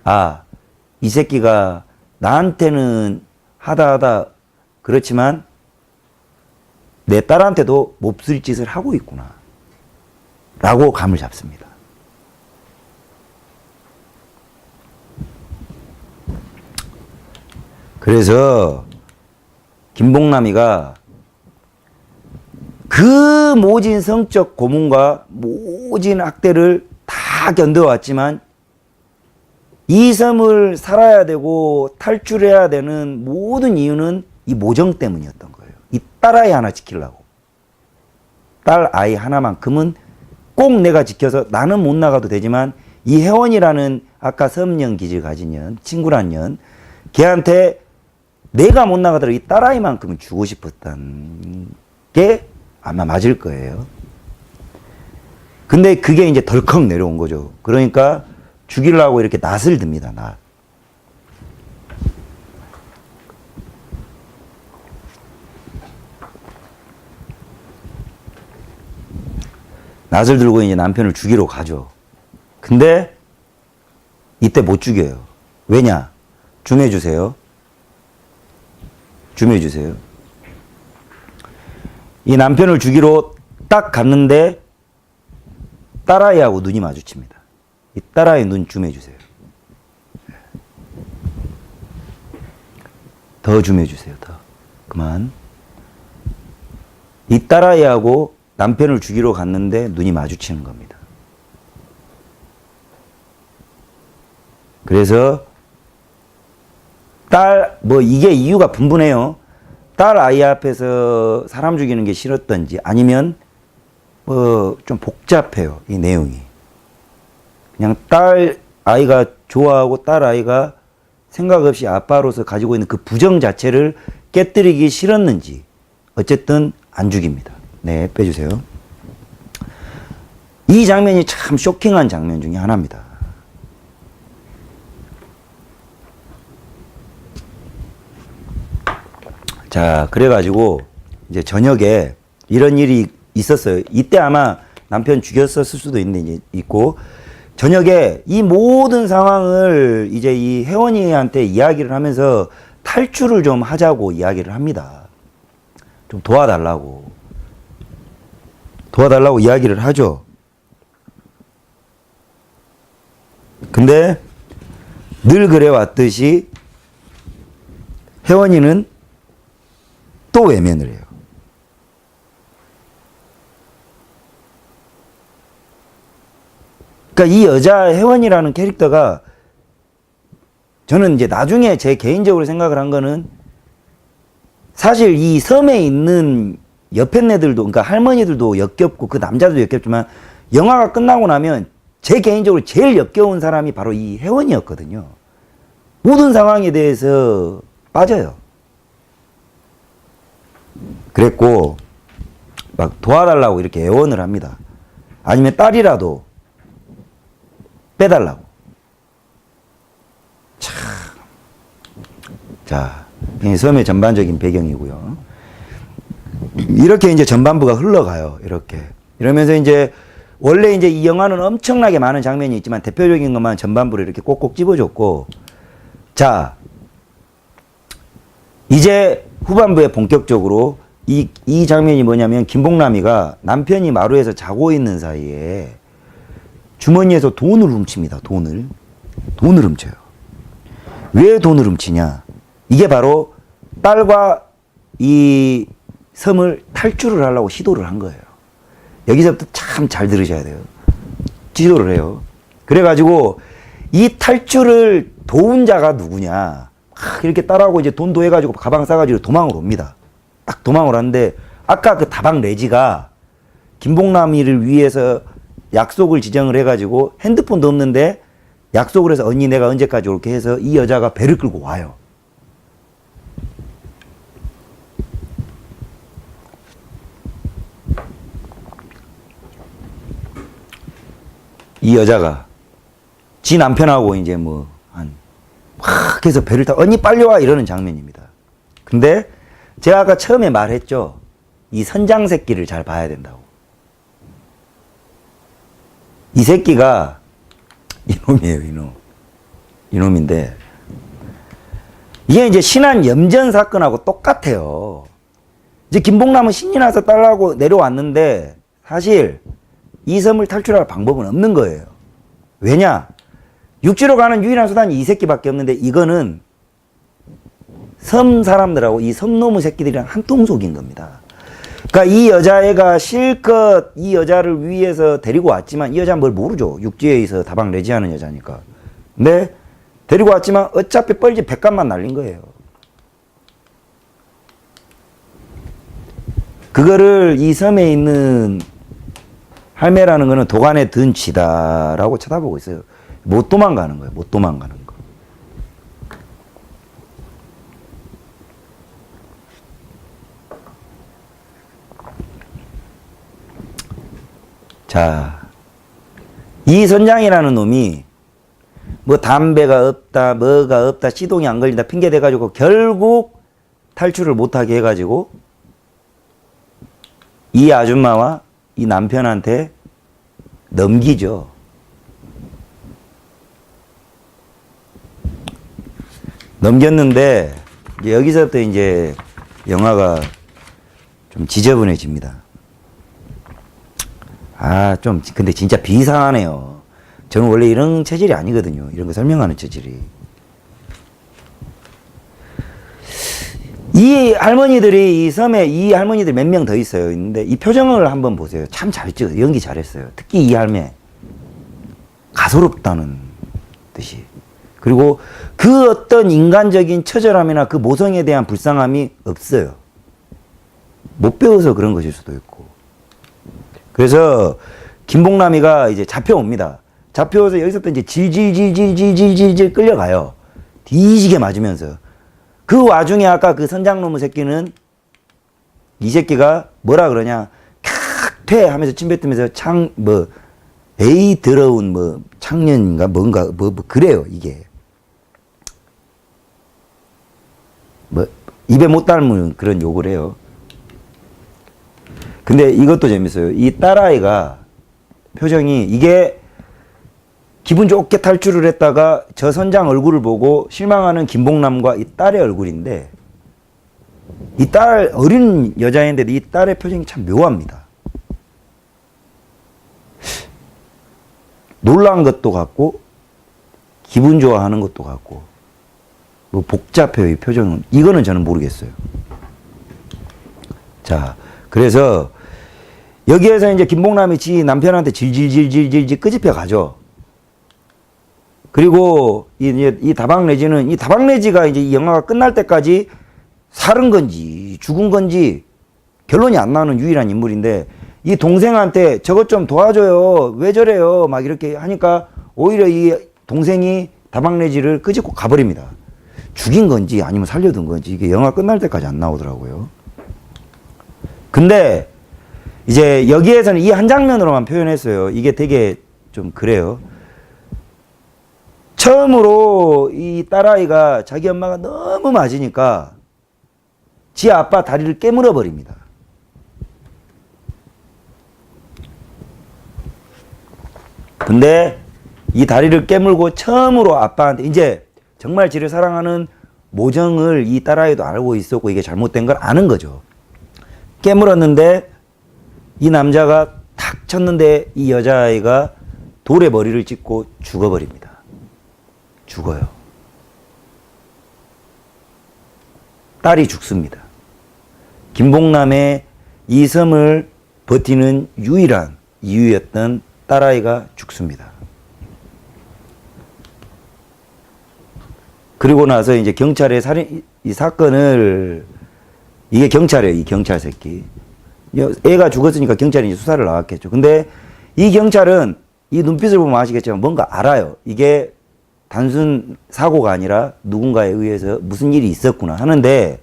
Speaker 1: 아, 이 새끼가 나한테는 하다 그렇지만 내 딸한테도 몹쓸 짓을 하고 있구나. 라고 감을 잡습니다. 그래서 김봉남이가 그 모진 성적 고문과 모진 학대를 다 견뎌왔지만 이 섬을 살아야 되고 탈출해야 되는 모든 이유는 이 모정 때문이었던 거예요. 이 딸아이 하나 지키려고. 딸아이 하나만큼은 꼭 내가 지켜서 나는 못 나가도 되지만 이 혜원이라는 아까 섬령 기질 가진 년, 친구란 년, 걔한테 내가 못 나가더라도 이 딸아이만큼은 주고 싶었던 게 아마 맞을 거예요. 근데 그게 이제 덜컥 내려온 거죠. 그러니까 죽이려고 이렇게 낫을 듭니다. 낫. 낫을 들고 이제 남편을 죽이러 가죠. 근데 이때 못 죽여요. 왜냐? 줌해주세요. 줌해주세요. 이 남편을 죽이러 딱 갔는데 딸아이하고 눈이 마주칩니다. 이 딸아이 눈 줌해주세요. 더 줌해주세요. 더. 그만. 이 딸아이하고 남편을 죽이러 갔는데 눈이 마주치는 겁니다. 그래서 이게 이유가 분분해요. 딸 아이 앞에서 사람 죽이는 게 싫었던지 아니면 좀 복잡해요. 이 내용이. 그냥 딸 아이가 좋아하고 딸 아이가 생각 없이 아빠로서 가지고 있는 그 부정 자체를 깨뜨리기 싫었는지 어쨌든 안 죽입니다. 네, 빼주세요. 이 장면이 참 쇼킹한 장면 중에 하나입니다. 자, 그래가지고 이제 저녁에 이런 일이 있었어요. 이때 아마 남편 죽였었을 수도 있고 저녁에 이 모든 상황을 이제 이 혜원이한테 이야기를 하면서 탈출을 좀 하자고 이야기를 합니다. 좀 도와달라고 이야기를 하죠. 근데 늘 그래왔듯이 혜원이는 또 외면을 해요. 그러니까 이 여자 혜원이라는 캐릭터가 저는 이제 나중에 제 개인적으로 생각을 한 거는 사실 이 섬에 있는 옆에 애들도, 그러니까 할머니들도 역겹고 그 남자도 역겹지만 영화가 끝나고 나면 제 개인적으로 제일 역겨운 사람이 바로 이 혜원이었거든요. 모든 상황에 대해서 빠져요. 그랬고 막 도와달라고 이렇게 애원을 합니다. 아니면 딸이라도 빼달라고. 참. 자, 이게 섬의 전반적인 배경이고요. 이렇게 이제 전반부가 흘러가요. 이렇게. 이러면서 이제 원래 이제 이 영화는 엄청나게 많은 장면이 있지만 대표적인 것만 전반부를 이렇게 꼭꼭 집어줬고, 자, 이제 후반부에 본격적으로 이 장면이 뭐냐면 김봉남이가 남편이 마루에서 자고 있는 사이에 주머니에서 돈을 훔칩니다. 돈을 훔쳐요. 왜 돈을 훔치냐? 이게 바로 딸과 이 섬을 탈출을 하려고 시도를 한 거예요. 여기서부터 참 잘 들으셔야 돼요. 시도를 해요. 그래가지고 이 탈출을 도운 자가 누구냐? 이렇게 딸하고 이제 돈 도해가지고 가방 싸가지고 도망을 옵니다. 딱 도망을 하는데 아까 그 다방 레지가 김봉남이를 위해서 약속을 지정을 해가지고 핸드폰도 없는데 약속을 해서 언니 내가 언제까지 올게 해서 이 여자가 배를 끌고 와요. 이 여자가 지 남편하고 이제 뭐 막 해서 배를 타고 언니 빨리 와 이러는 장면입니다. 근데 제가 아까 처음에 말했죠. 이 선장 새끼를 잘 봐야 된다고. 이 새끼가 이놈이에요, 이놈. 이놈인데 이게 이제 신안 염전 사건하고 똑같아요. 이제 김봉남은 신이 나서 딸하고 내려왔는데 사실 이 섬을 탈출할 방법은 없는 거예요. 왜냐? 육지로 가는 유일한 수단이 이 새끼밖에 없는데 이거는 섬 사람들하고 이 섬놈의 새끼들이랑 한 통속인 겁니다. 그러니까 이 여자애가 실컷 이 여자를 위해서 데리고 왔지만 이 여자는 뭘 모르죠. 육지에서 다방 내지하는 여자니까. 근데 데리고 왔지만 어차피 뻘짓 백값만 날린 거예요. 그거를 이 섬에 있는 할매라는 거는 도관에 든 쥐다라고 쳐다보고 있어요. 못 도망가는 거예요. 못 도망가는 거. 자, 이 선장이라는 놈이 뭐 담배가 없다, 뭐가 없다, 시동이 안 걸린다 핑계 대가지고 결국 탈출을 못하게 해가지고 이 아줌마와 이 남편한테 넘기죠. 넘겼는데 이제 여기서부터 이제 영화가 좀 지저분해집니다. 아, 좀 근데 진짜 비상하네요. 저는 원래 이런 체질이 아니거든요. 이런 거 설명하는 체질이. 이 할머니들이 이 섬에 이 할머니들 몇 명 더 있어요. 있는데 이 표정을 한번 보세요. 참 잘 찍어요. 연기 잘했어요. 특히 이 할매 가소롭다는 뜻이. 그리고 그 어떤 인간적인 처절함이나 그 모성에 대한 불쌍함이 없어요. 못 배워서 그런 것일 수도 있고. 그래서 김봉남이가 이제 잡혀옵니다. 잡혀와서 여기서부터 이제 질질질질질질질 끌려가요. 뒤지게 맞으면서. 그 와중에 아까 그 선장놈의 새끼는 이 새끼가 뭐라 그러냐. 칵퇴 하면서 침 뱉으면서 에이 더러운 창년인가 뭔가 그래요 이게. 입에 못 닮은 그런 욕을 해요. 근데 이것도 재밌어요. 이 딸아이가 표정이 이게 기분 좋게 탈출을 했다가 저 선장 얼굴을 보고 실망하는 김봉남과 이 딸의 얼굴인데 이 딸 어린 여자인데 이 딸의 표정이 참 묘합니다. 놀란 것도 같고 기분 좋아하는 것도 같고 뭐 복잡해요. 이 표정은. 이거는 저는 모르겠어요. 자, 그래서 여기에서 이제 김봉남이 지 남편한테 질질질질질 끄집혀 가죠. 그리고 이 다방내지는 이 다방내지가 이제 이 영화가 끝날 때까지 살은 건지 죽은 건지 결론이 안 나오는 유일한 인물인데 이 동생한테 저것 좀 도와줘요. 왜 저래요? 막 이렇게 하니까 오히려 이 동생이 다방내지를 끄집고 가버립니다. 죽인 건지 아니면 살려둔 건지 이게 영화 끝날 때까지 안 나오더라고요. 근데 이제 여기에서는 이 한 장면으로만 표현했어요. 이게 되게 좀 그래요. 처음으로 이 딸아이가 자기 엄마가 너무 맞으니까 지 아빠 다리를 깨물어 버립니다. 근데 이 다리를 깨물고 처음으로 아빠한테 이제 정말 지를 사랑하는 모정을 이 딸아이도 알고 있었고 이게 잘못된 걸 아는 거죠. 깨물었는데 이 남자가 탁 쳤는데 이 여자아이가 돌에 머리를 찍고 죽어버립니다. 죽어요. 딸이 죽습니다. 김봉남의 이 섬을 버티는 유일한 이유였던 딸아이가 죽습니다. 그리고 나서 이제 경찰에 이 사건을, 이게 경찰이에요, 이 경찰 새끼. 애가 죽었으니까 경찰이 이제 수사를 나왔겠죠. 근데 이 경찰은 이 눈빛을 보면 아시겠지만 뭔가 알아요. 이게 단순 사고가 아니라 누군가에 의해서 무슨 일이 있었구나 하는데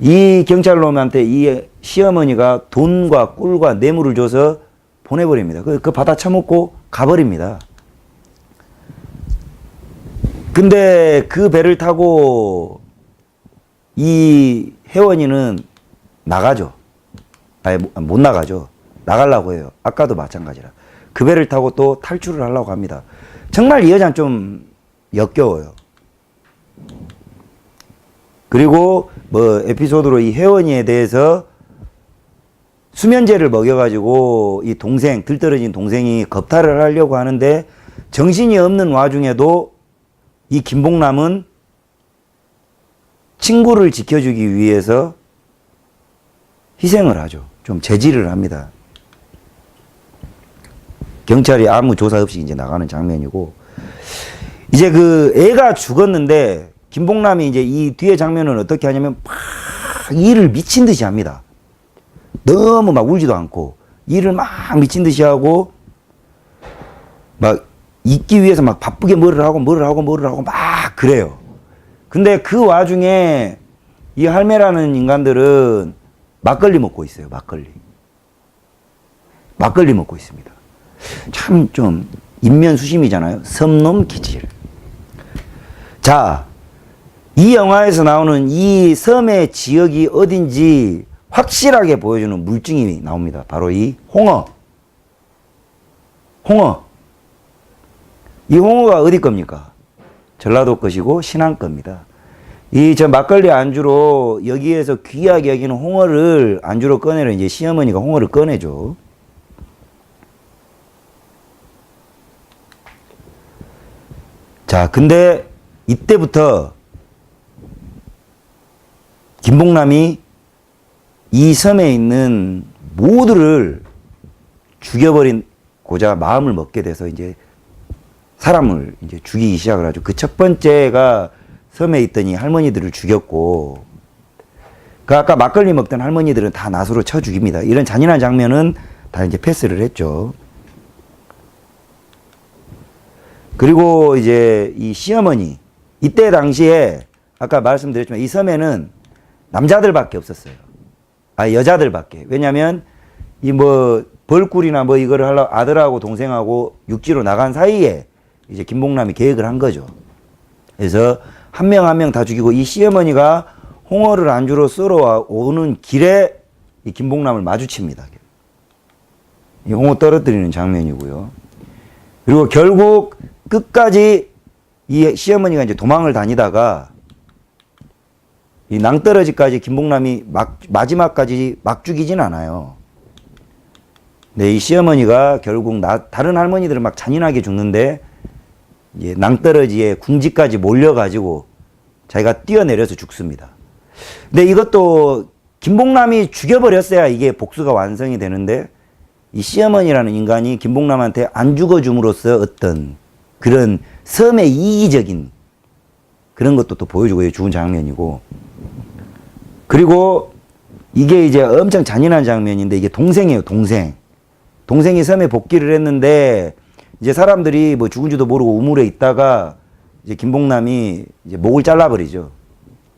Speaker 1: 이 경찰놈한테 이 시어머니가 돈과 꿀과 뇌물을 줘서 보내버립니다. 그 받아 처먹고 가버립니다. 근데 그 배를 타고 이 혜원이는 나가죠. 아니, 못 나가죠. 나가려고 해요. 아까도 마찬가지라. 그 배를 타고 또 탈출을 하려고 합니다. 정말 이 여자는 좀 역겨워요. 그리고 뭐 에피소드로 이 혜원이에 대해서 수면제를 먹여가지고 이 동생, 들떨어진 동생이 겁탈을 하려고 하는데 정신이 없는 와중에도 이 김봉남은 친구를 지켜주기 위해서 희생을 하죠. 좀 제지를 합니다. 경찰이 아무 조사 없이 이제 나가는 장면이고, 이제 그 애가 죽었는데 김봉남이 이제 이 뒤에 장면은 어떻게 하냐면 막 일을 미친 듯이 합니다. 너무 막 울지도 않고 일을 막 미친 듯이 하고 막 있기 위해서 막 바쁘게 뭐를 하고 막 그래요. 근데 그 와중에 이 할매라는 인간들은 막걸리 먹고 있어요. 막걸리 먹고 있습니다. 참 좀 인면수심이잖아요. 섬놈 기질. 자, 이 영화에서 나오는 이 섬의 지역이 어딘지 확실하게 보여주는 물증이 나옵니다. 바로 이 홍어. 이 홍어가 어디 겁니까? 전라도 것이고 신안 겁니다. 이 저 막걸리 안주로 여기에서 귀하게 여기는 홍어를 안주로 꺼내려 이제 시어머니가 홍어를 꺼내죠. 자, 근데 이때부터 김봉남이 이 섬에 있는 모두를 죽여버리고자 마음을 먹게 돼서 이제 사람을 이제 죽이기 시작을 하죠. 그 첫 번째가 섬에 있던 이 할머니들을 죽였고, 그 아까 막걸리 먹던 할머니들은 다 낫으로 쳐 죽입니다. 이런 잔인한 장면은 다 이제 패스를 했죠. 그리고 이제 이 시어머니, 이때 당시에 아까 말씀드렸지만 이 섬에는 남자들밖에 없었어요. 여자들밖에. 왜냐면 이 뭐 벌꿀이나 뭐 이거를 하려고 아들하고 동생하고 육지로 나간 사이에 이제 김봉남이 계획을 한 거죠. 그래서 한 명 한 명 다 죽이고 이 시어머니가 홍어를 안주로 썰어 오는 길에 이 김봉남을 마주칩니다. 이 홍어 떨어뜨리는 장면이고요. 그리고 결국 끝까지 이 시어머니가 이제 도망을 다니다가 이 낭떠러지까지 김봉남이 마지막까지 막 죽이진 않아요. 근데 이 시어머니가 결국 다른 할머니들은 막 잔인하게 죽는데 이제 낭떠러지에 궁지까지 몰려가지고 자기가 뛰어내려서 죽습니다. 근데 이것도 김봉남이 죽여버렸어야 이게 복수가 완성이 되는데 이 시어머니라는 인간이 김봉남한테 안 죽어줌으로써 어떤 그런 섬의 이기적인 그런 것도 또 보여주고 죽은 장면이고, 그리고 이게 이제 엄청 잔인한 장면인데 이게 동생이에요. 동생이 섬에 복귀를 했는데 이제 사람들이 뭐 죽은지도 모르고 우물에 있다가 이제 김봉남이 이제 목을 잘라버리죠.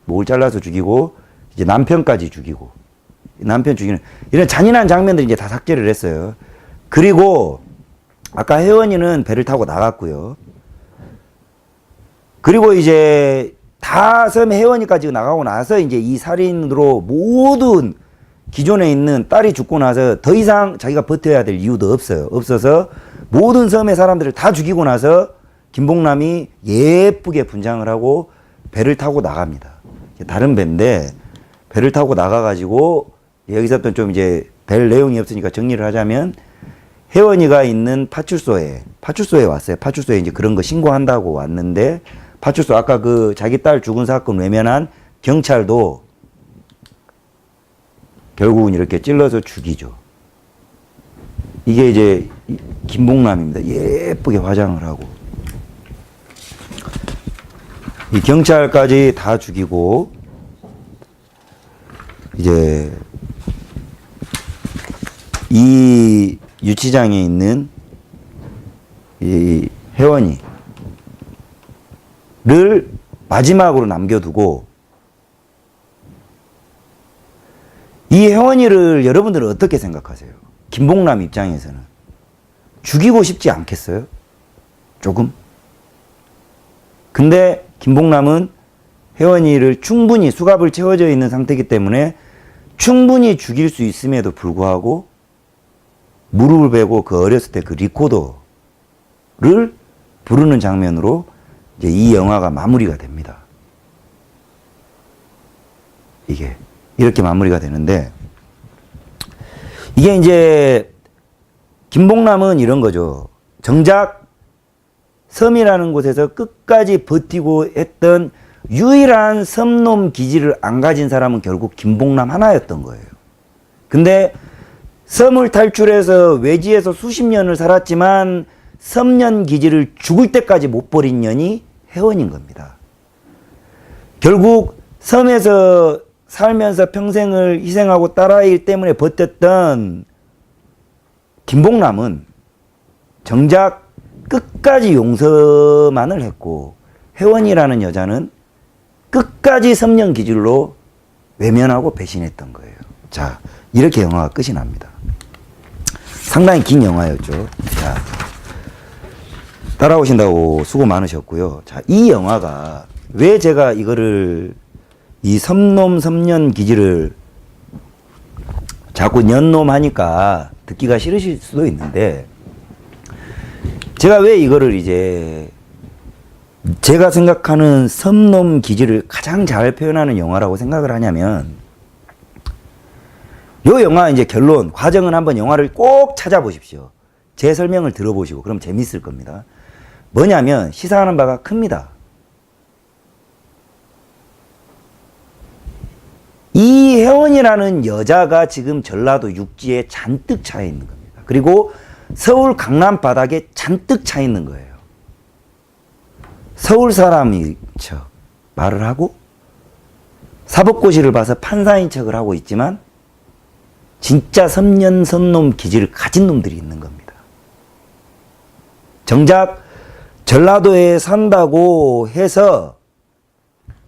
Speaker 1: 목을 잘라서 죽이고 이제 남편까지 죽이고, 남편 죽이는 이런 잔인한 장면들이 이제 다 삭제를 했어요. 그리고 아까 혜원이는 배를 타고 나갔고요. 그리고 이제 다 섬에 혜원이까지 나가고 나서 이제 이 살인으로 모든 기존에 있는 딸이 죽고 나서 더 이상 자기가 버텨야 될 이유도 없어요. 없어서 모든 섬의 사람들을 다 죽이고 나서 김봉남이 예쁘게 분장을 하고 배를 타고 나갑니다. 다른 배인데 배를 타고 나가가지고 여기서부터 좀 이제 될 내용이 없으니까 정리를 하자면 혜원이가 있는 파출소에 왔어요. 파출소에 이제 그런 거 신고한다고 왔는데 파출소 아까 그 자기 딸 죽은 사건 외면한 경찰도 결국은 이렇게 찔러서 죽이죠. 이게 이제 김봉남입니다. 예쁘게 화장을 하고 이 경찰까지 다 죽이고 이제 이 유치장에 있는 이 혜원이를 마지막으로 남겨두고, 이 혜원이를 여러분들은 어떻게 생각하세요? 김봉남 입장에서는 죽이고 싶지 않겠어요? 조금? 근데 김봉남은 혜원이를 충분히 수갑을 채워져 있는 상태이기 때문에 충분히 죽일 수 있음에도 불구하고 무릎을 베고 그 어렸을 때 그 리코더를 부르는 장면으로 이제 이 영화가 마무리가 됩니다. 이게 이렇게 마무리가 되는데, 이게 이제 김봉남은 이런 거죠. 정작 섬이라는 곳에서 끝까지 버티고 했던 유일한 섬놈 기질을 안 가진 사람은 결국 김봉남 하나였던 거예요. 근데 섬을 탈출해서 외지에서 수십 년을 살았지만 섬년 기질을 죽을 때까지 못 버린 년이 혜원인 겁니다. 결국 섬에서 살면서 평생을 희생하고 딸아이 때문에 버텼던 김봉남은 정작 끝까지 용서만을 했고, 혜원이라는 여자는 끝까지 섬년 기질로 외면하고 배신했던 거예요. 자, 이렇게 영화가 끝이 납니다. 상당히 긴 영화였죠. 자, 따라오신다고 수고 많으셨고요. 자, 이 영화가 왜 제가 이거를 이 섬놈 섬년 기질을 자꾸 년놈 하니까 듣기가 싫으실 수도 있는데, 제가 왜 이거를 이제 제가 생각하는 섬놈 기질을 가장 잘 표현하는 영화라고 생각을 하냐면, 요 영화 이제 결론, 과정은 한번 영화를 꼭 찾아보십시오. 제 설명을 들어보시고 그럼 재밌을 겁니다. 뭐냐면 시사하는 바가 큽니다. 이 혜원이라는 여자가 지금 전라도 육지에 잔뜩 차 있는 겁니다. 그리고 서울 강남 바닥에 잔뜩 차 있는 거예요. 서울 사람이 척 말을 하고 사법고시를 봐서 판사인 척을 하고 있지만 진짜 섬년 섬놈 기질을 가진 놈들이 있는 겁니다. 정작 전라도에 산다고 해서,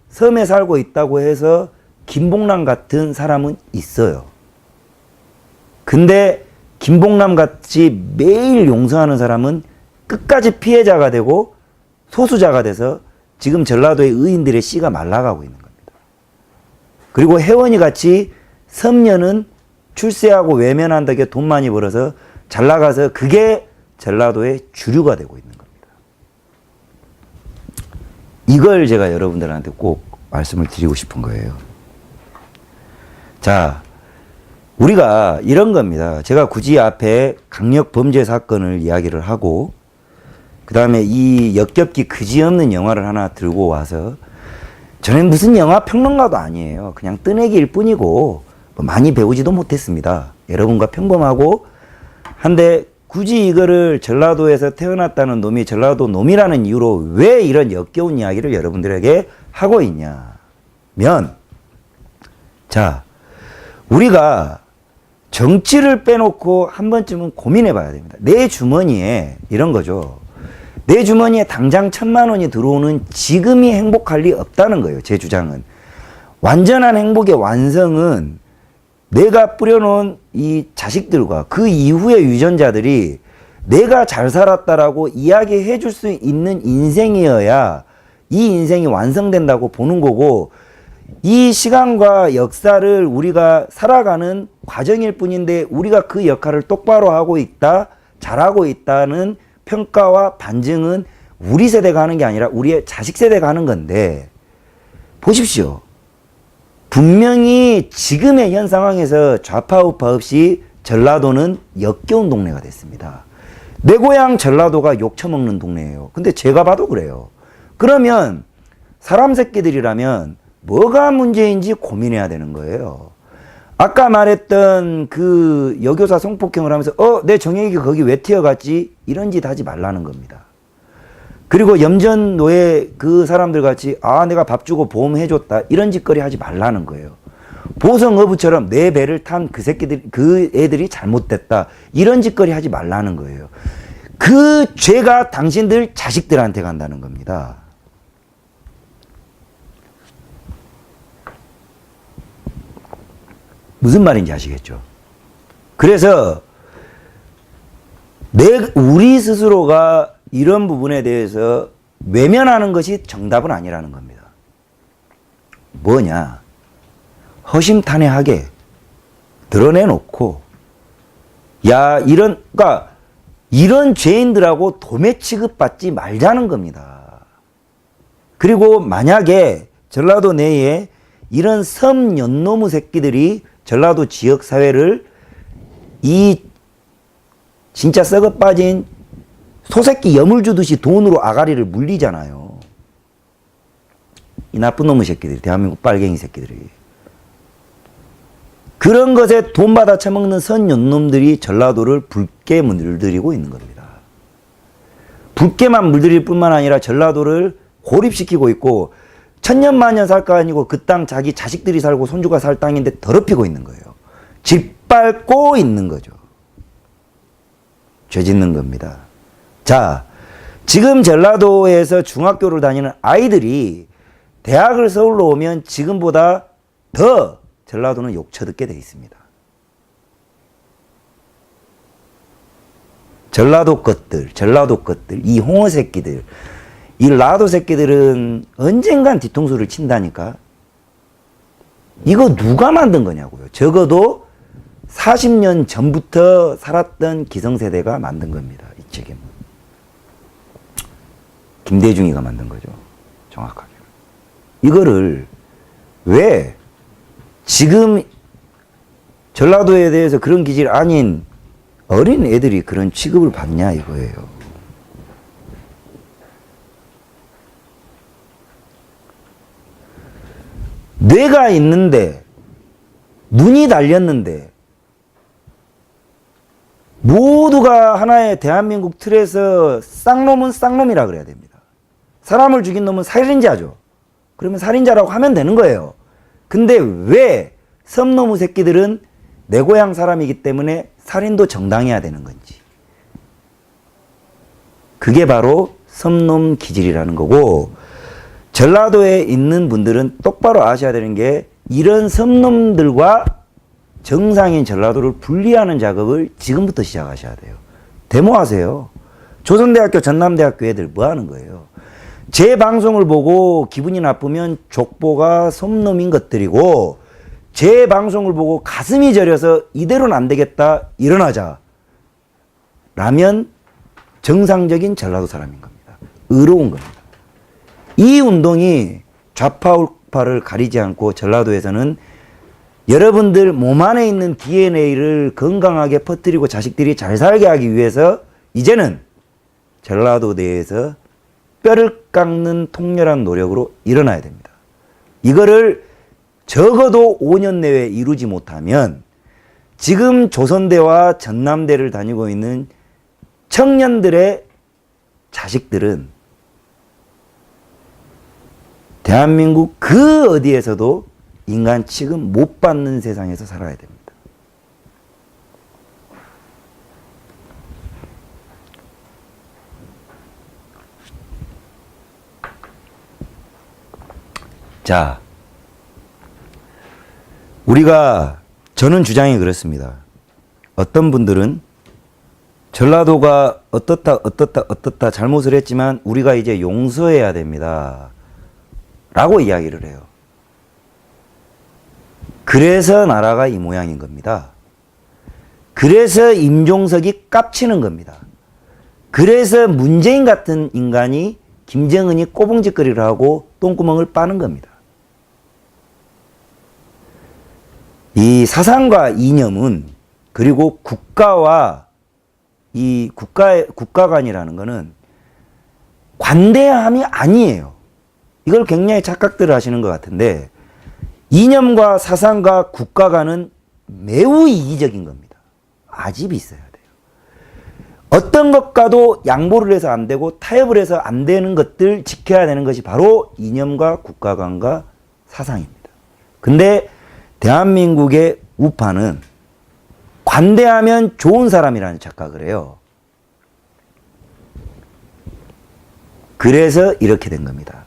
Speaker 1: 섬에 살고 있다고 해서 김봉남 같은 사람은 있어요. 근데 김봉남 같이 매일 용서하는 사람은 끝까지 피해자가 되고 소수자가 돼서 지금 전라도의 의인들의 씨가 말라가고 있는 겁니다. 그리고 혜원이 같이 섬년은 출세하고 외면한다게 돈 많이 벌어서 잘 나가서 그게 전라도의 주류가 되고 있는 겁니다. 이걸 제가 여러분들한테 꼭 말씀을 드리고 싶은 거예요. 자, 우리가 이런 겁니다. 제가 굳이 앞에 강력 범죄 사건을 이야기를 하고 그 다음에 이 역겹기 그지없는 영화를 하나 들고 와서, 저는 무슨 영화 평론가도 아니에요. 그냥 뜨내기일 뿐이고 뭐 많이 배우지도 못했습니다. 여러분과 평범하고 한데 굳이 이거를 전라도에서 태어났다는 놈이 전라도 놈이라는 이유로 왜 이런 역겨운 이야기를 여러분들에게 하고 있냐면, 자, 우리가 정치를 빼놓고 한 번쯤은 고민해 봐야 됩니다. 내 주머니에 이런 거죠. 내 주머니에 당장 1,000만 원이 들어오는 지금이 행복할 리 없다는 거예요. 제 주장은. 완전한 행복의 완성은 내가 뿌려놓은 이 자식들과 그 이후의 유전자들이 내가 잘 살았다라고 이야기해 줄 수 있는 인생이어야 이 인생이 완성된다고 보는 거고, 이 시간과 역사를 우리가 살아가는 과정일 뿐인데 우리가 그 역할을 똑바로 하고 있다, 잘하고 있다는 평가와 반증은 우리 세대가 하는 게 아니라 우리의 자식 세대가 하는 건데, 보십시오. 분명히 지금의 현 상황에서 좌파 우파 없이 전라도는 역겨운 동네가 됐습니다. 내 고향 전라도가 욕 처먹는 동네예요. 근데 제가 봐도 그래요. 그러면 사람 새끼들이라면 뭐가 문제인지 고민해야 되는 거예요. 아까 말했던 그 여교사 성폭행을 하면서 내 정혁이 거기 왜 튀어갔지? 이런 짓 하지 말라는 겁니다. 그리고 염전 노예 그 사람들 같이 내가 밥 주고 보험해줬다 이런 짓거리 하지 말라는 거예요. 보성어부처럼 내 배를 탄 그 새끼들, 그 애들이 잘못됐다 이런 짓거리 하지 말라는 거예요. 그 죄가 당신들 자식들한테 간다는 겁니다. 무슨 말인지 아시겠죠? 그래서 우리 스스로가 이런 부분에 대해서 외면하는 것이 정답은 아니라는 겁니다. 뭐냐? 허심탄회하게 드러내놓고, 그러니까 이런 죄인들하고 도매 취급받지 말자는 겁니다. 그리고 만약에 전라도 내에 이런 섬연노무 새끼들이 전라도 지역 사회를 이 진짜 썩어 빠진 소새끼 여물 주듯이 돈으로 아가리를 물리잖아요. 이 나쁜 놈의 새끼들이, 대한민국 빨갱이 새끼들이. 그런 것에 돈 받아 처먹는 선연놈들이 전라도를 붉게 물들이고 있는 겁니다. 붉게만 물들일 뿐만 아니라 전라도를 고립시키고 있고, 천년만년 살 거 아니고 그 땅 자기 자식들이 살고 손주가 살 땅인데 더럽히고 있는 거예요. 짓밟고 있는 거죠. 죄 짓는 겁니다. 자, 지금 전라도에서 중학교를 다니는 아이들이 대학을 서울로 오면 지금보다 더 전라도는 욕 처듣게 돼 있습니다. 전라도 것들, 이 홍어 새끼들, 이 라도 새끼들은 언젠간 뒤통수를 친다니까. 이거 누가 만든 거냐고요. 적어도 40년 전부터 살았던 기성세대가 만든 겁니다. 이 책임. 김대중이가 만든 거죠. 정확하게. 이거를 왜 지금 전라도에 대해서 그런 기질 아닌 어린 애들이 그런 취급을 받냐 이거예요. 뇌가 있는데, 눈이 달렸는데, 모두가 하나의 대한민국 틀에서 쌍놈은 쌍놈이라 그래야 됩니다. 사람을 죽인 놈은 살인자죠. 그러면 살인자라고 하면 되는 거예요. 근데 왜 섬노무 새끼들은 내 고향 사람이기 때문에 살인도 정당해야 되는 건지. 그게 바로 섬놈 기질이라는 거고, 전라도에 있는 분들은 똑바로 아셔야 되는 게 이런 섬놈들과 정상인 전라도를 분리하는 작업을 지금부터 시작하셔야 돼요. 데모하세요. 조선대학교, 전남대학교 애들 뭐 하는 거예요? 제 방송을 보고 기분이 나쁘면 족보가 섬놈인 것들이고, 제 방송을 보고 가슴이 저려서 이대로는 안 되겠다, 일어나자 라면 정상적인 전라도 사람인 겁니다. 의로운 겁니다. 이 운동이 좌파 우파를 가리지 않고 전라도에서는 여러분들 몸 안에 있는 DNA를 건강하게 퍼뜨리고 자식들이 잘 살게 하기 위해서 이제는 전라도 내에서 뼈를 깎는 통렬한 노력으로 일어나야 됩니다. 이거를 적어도 5년 내에 이루지 못하면 지금 조선대와 전남대를 다니고 있는 청년들의 자식들은 대한민국 그 어디에서도 인간 취급 못 받는 세상에서 살아야 됩니다. 자, 저는 주장이 그렇습니다. 어떤 분들은 전라도가 어떻다 잘못을 했지만 우리가 이제 용서해야 됩니다. 라고 이야기를 해요. 그래서 나라가 이 모양인 겁니다. 그래서 임종석이 깝치는 겁니다. 그래서 문재인 같은 인간이 김정은이 꼬붕짓거리를 하고 똥구멍을 빠는 겁니다. 이 사상과 이념은 그리고 국가와 이 국가관이라는 것은 관대함이 아니에요. 이걸 굉장히 착각들을 하시는 것 같은데 이념과 사상과 국가관은 매우 이기적인 겁니다. 아집이 있어야 돼요. 어떤 것과도 양보를 해서 안 되고 타협을 해서 안 되는 것들 지켜야 되는 것이 바로 이념과 국가관과 사상입니다. 근데 대한민국의 우파는 관대하면 좋은 사람이라는 착각을 해요. 그래서 이렇게 된 겁니다.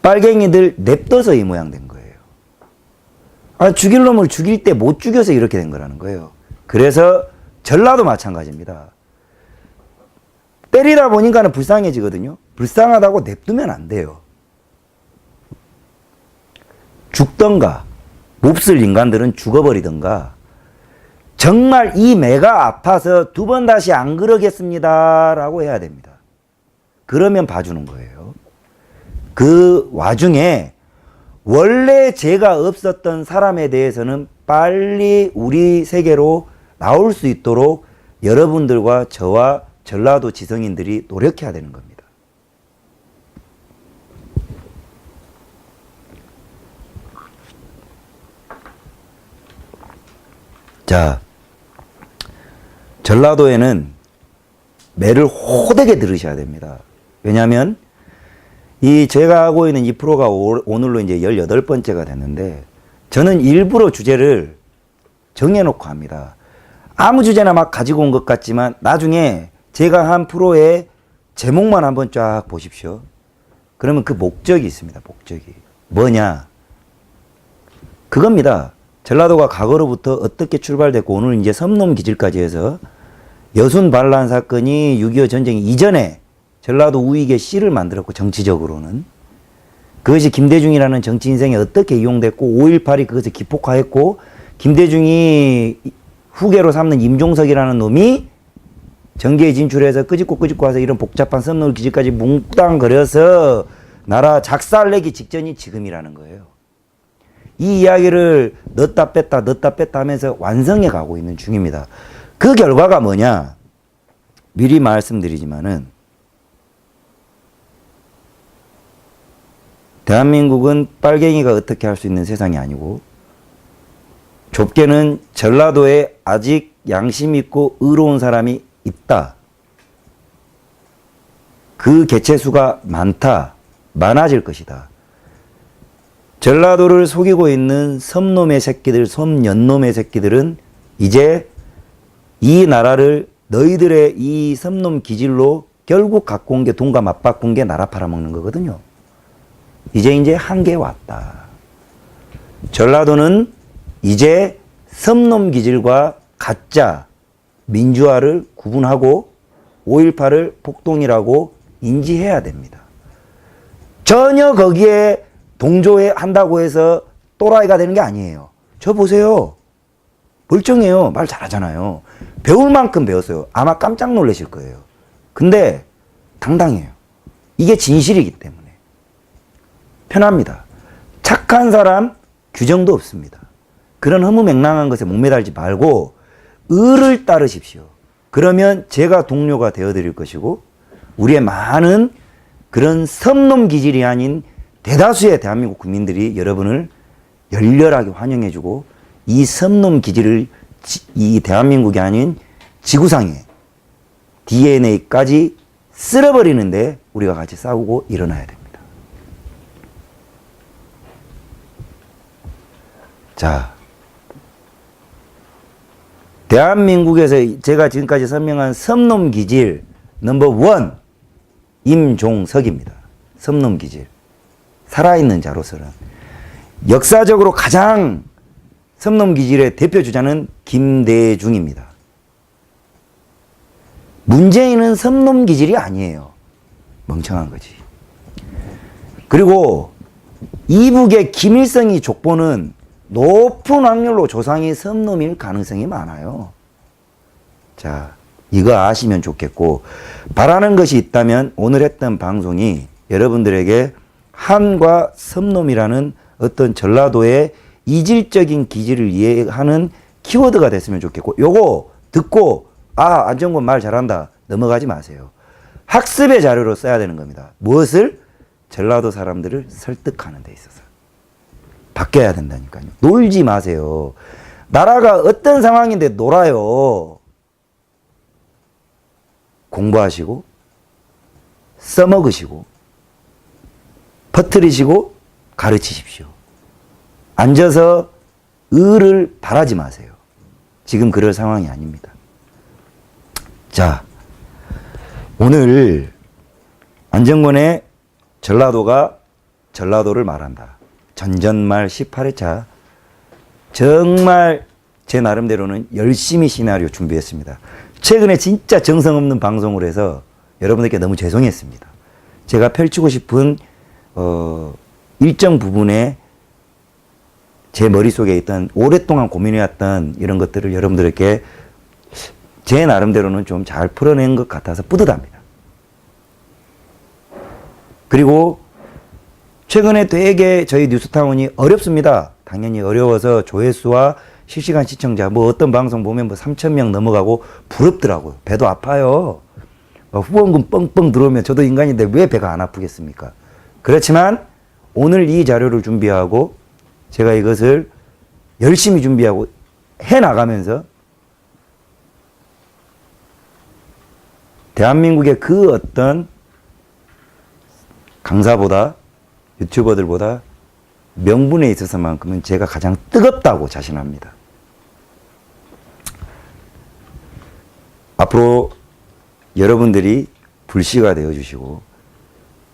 Speaker 1: 빨갱이들 냅둬서 이 모양 된 거예요. 죽일 놈을 죽일 때 못 죽여서 이렇게 된 거라는 거예요. 그래서 전라도 마찬가지입니다. 때리다 보니까는 불쌍해지거든요. 불쌍하다고 냅두면 안 돼요. 죽던가 몹쓸 인간들은 죽어버리던가 정말 이 매가 아파서 두 번 다시 안 그러겠습니다 라고 해야 됩니다. 그러면 봐주는 거예요. 그 와중에 원래 죄가 없었던 사람에 대해서는 빨리 우리 세계로 나올 수 있도록 여러분들과 저와 전라도 지성인들이 노력해야 되는 겁니다. 자, 전라도에는 매를 호되게 들으셔야 됩니다. 왜냐하면 제가 하고 있는 이 프로가 오늘로 이제 18번째가 됐는데 저는 일부러 주제를 정해놓고 합니다. 아무 주제나 막 가지고 온 것 같지만 나중에 제가 한 프로의 제목만 한번 쫙 보십시오. 그러면 그 목적이 있습니다. 목적이. 뭐냐? 그겁니다. 전라도가 과거로부터 어떻게 출발됐고 오늘 이제 섬놈 기질까지 해서 여순 반란 사건이 6.25 전쟁 이전에 전라도 우익의 씨를 만들었고 정치적으로는 그것이 김대중이라는 정치 인생에 어떻게 이용됐고 5.18이 그것을 기폭화했고 김대중이 후계로 삼는 임종석이라는 놈이 정계에 진출해서 끄집고 와서 이런 복잡한 썸놀 기질까지 뭉땅거려서 나라 작살내기 직전이 지금이라는 거예요. 이 이야기를 넣었다 뺐다 하면서 완성해 가고 있는 중입니다. 그 결과가 뭐냐? 미리 말씀드리지만은 대한민국은 빨갱이가 어떻게 할 수 있는 세상이 아니고 좁게는 전라도에 아직 양심 있고 의로운 사람이 있다. 그 개체수가 많아질 것이다. 전라도를 속이고 있는 섬놈의 새끼들, 섬연놈의 새끼들은 이제 이 나라를 너희들의 이 섬놈 기질로 결국 갖고 온 게 돈과 맞바꾼 게 나라 팔아먹는 거거든요. 이제 한계에 왔다. 전라도는 이제 섬놈 기질과 가짜 민주화를 구분하고 5.18을 폭동이라고 인지해야 됩니다. 전혀 거기에 동조한다고 해서 또라이가 되는 게 아니에요. 저 보세요. 멀쩡해요. 말 잘하잖아요. 배울 만큼 배웠어요. 아마 깜짝 놀라실 거예요. 근데 당당해요. 이게 진실이기 때문에. 편합니다. 착한 사람 규정도 없습니다. 그런 허무맹랑한 것에 목매달지 말고 의를 따르십시오. 그러면 제가 동료가 되어드릴 것이고 우리의 많은 그런 섬놈 기질이 아닌 대다수의 대한민국 국민들이 여러분을 열렬하게 환영해주고 이 섬놈 기질을 이 대한민국이 아닌 지구상에 DNA까지 쓸어버리는데 우리가 같이 싸우고 일어나야 됩니다. 자, 대한민국에서 제가 지금까지 설명한 섬놈기질 넘버 1 임종석입니다. 섬놈기질. 살아있는 자로서는 역사적으로 가장 섬놈기질의 대표 주자는 김대중입니다. 문재인은 섬놈기질이 아니에요. 멍청한 거지. 그리고 이북의 김일성이 족보는 높은 확률로 조상이 섬놈일 가능성이 많아요. 자, 이거 아시면 좋겠고, 바라는 것이 있다면 오늘 했던 방송이 여러분들에게 한과 섬놈이라는 어떤 전라도의 이질적인 기질을 이해하는 키워드가 됐으면 좋겠고, 요거 듣고 아, 안정권 말 잘한다 넘어가지 마세요. 학습의 자료로 써야 되는 겁니다. 무엇을? 전라도 사람들을 설득하는 데 있어서 바뀌어야 된다니까요. 놀지 마세요. 나라가 어떤 상황인데 놀아요. 공부하시고 써먹으시고 퍼뜨리시고 가르치십시오. 앉아서 을을 바라지 마세요. 지금 그럴 상황이 아닙니다. 자, 오늘 안정권의 전라도가 전라도를 말한다. 전전말 18회차 정말 제 나름대로는 열심히 시나리오 준비했습니다. 최근에 진짜 정성 없는 방송을 해서 여러분들께 너무 죄송했습니다. 제가 펼치고 싶은 일정 부분에 제 머릿속에 있던 오랫동안 고민해왔던 이런 것들을 여러분들에게 제 나름대로는 좀 잘 풀어낸 것 같아서 뿌듯합니다. 그리고 최근에 되게 저희 뉴스타운이 어렵습니다. 당연히 어려워서 조회수와 실시간 시청자 뭐 어떤 방송 보면 뭐 3,000명 넘어가고 부럽더라고요. 배도 아파요. 후원금 뻥뻥 들어오면 저도 인간인데 왜 배가 안 아프겠습니까? 그렇지만 오늘 이 자료를 준비하고 제가 이것을 열심히 준비하고 해나가면서 대한민국의 그 어떤 강사보다 유튜버들보다 명분에 있어서만큼은 제가 가장 뜨겁다고 자신합니다. 앞으로 여러분들이 불씨가 되어주시고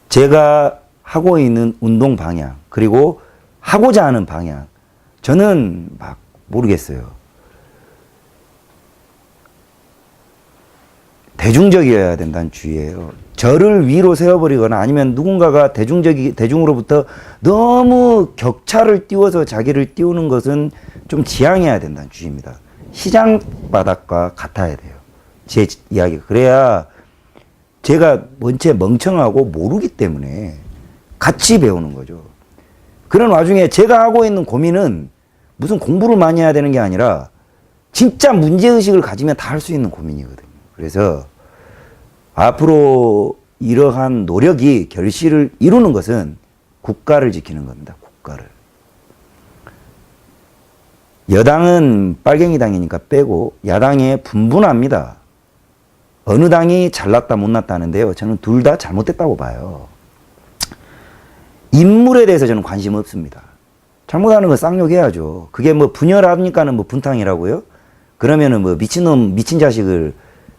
Speaker 1: 제가 하고 있는 운동 방향 그리고 하고자 하는 방향 저는 막 모르겠어요. 대중적이어야 된다는 주의예요. 저를 위로 세워버리거나 아니면 누군가가 대중으로부터 너무 격차를 띄워서 자기를 띄우는 것은 좀 지양해야 된다는 주의입니다. 시장 바닥과 같아야 돼요. 제 이야기가. 그래야 제가 원체 멍청하고 모르기 때문에 같이 배우는 거죠. 그런 와중에 제가 하고 있는 고민은 무슨 공부를 많이 해야 되는 게 아니라 진짜 문제의식을 가지면 다 할 수 있는 고민이거든요. 그래서 앞으로 이러한 노력이 결실을 이루는 것은 국가를 지키는 겁니다. 국가를. 여당은 빨갱이 당이니까 빼고 야당에 분분합니다. 어느 당이 잘났다 못났다 하는데요. 저는 둘 다 잘못됐다고 봐요. 인물에 대해서 저는 관심 없습니다. 잘못하는 거 쌍욕해야죠. 그게 뭐 분열합니까는 뭐 분탕이라고요? 그러면은 뭐 미친놈, 미친 자식을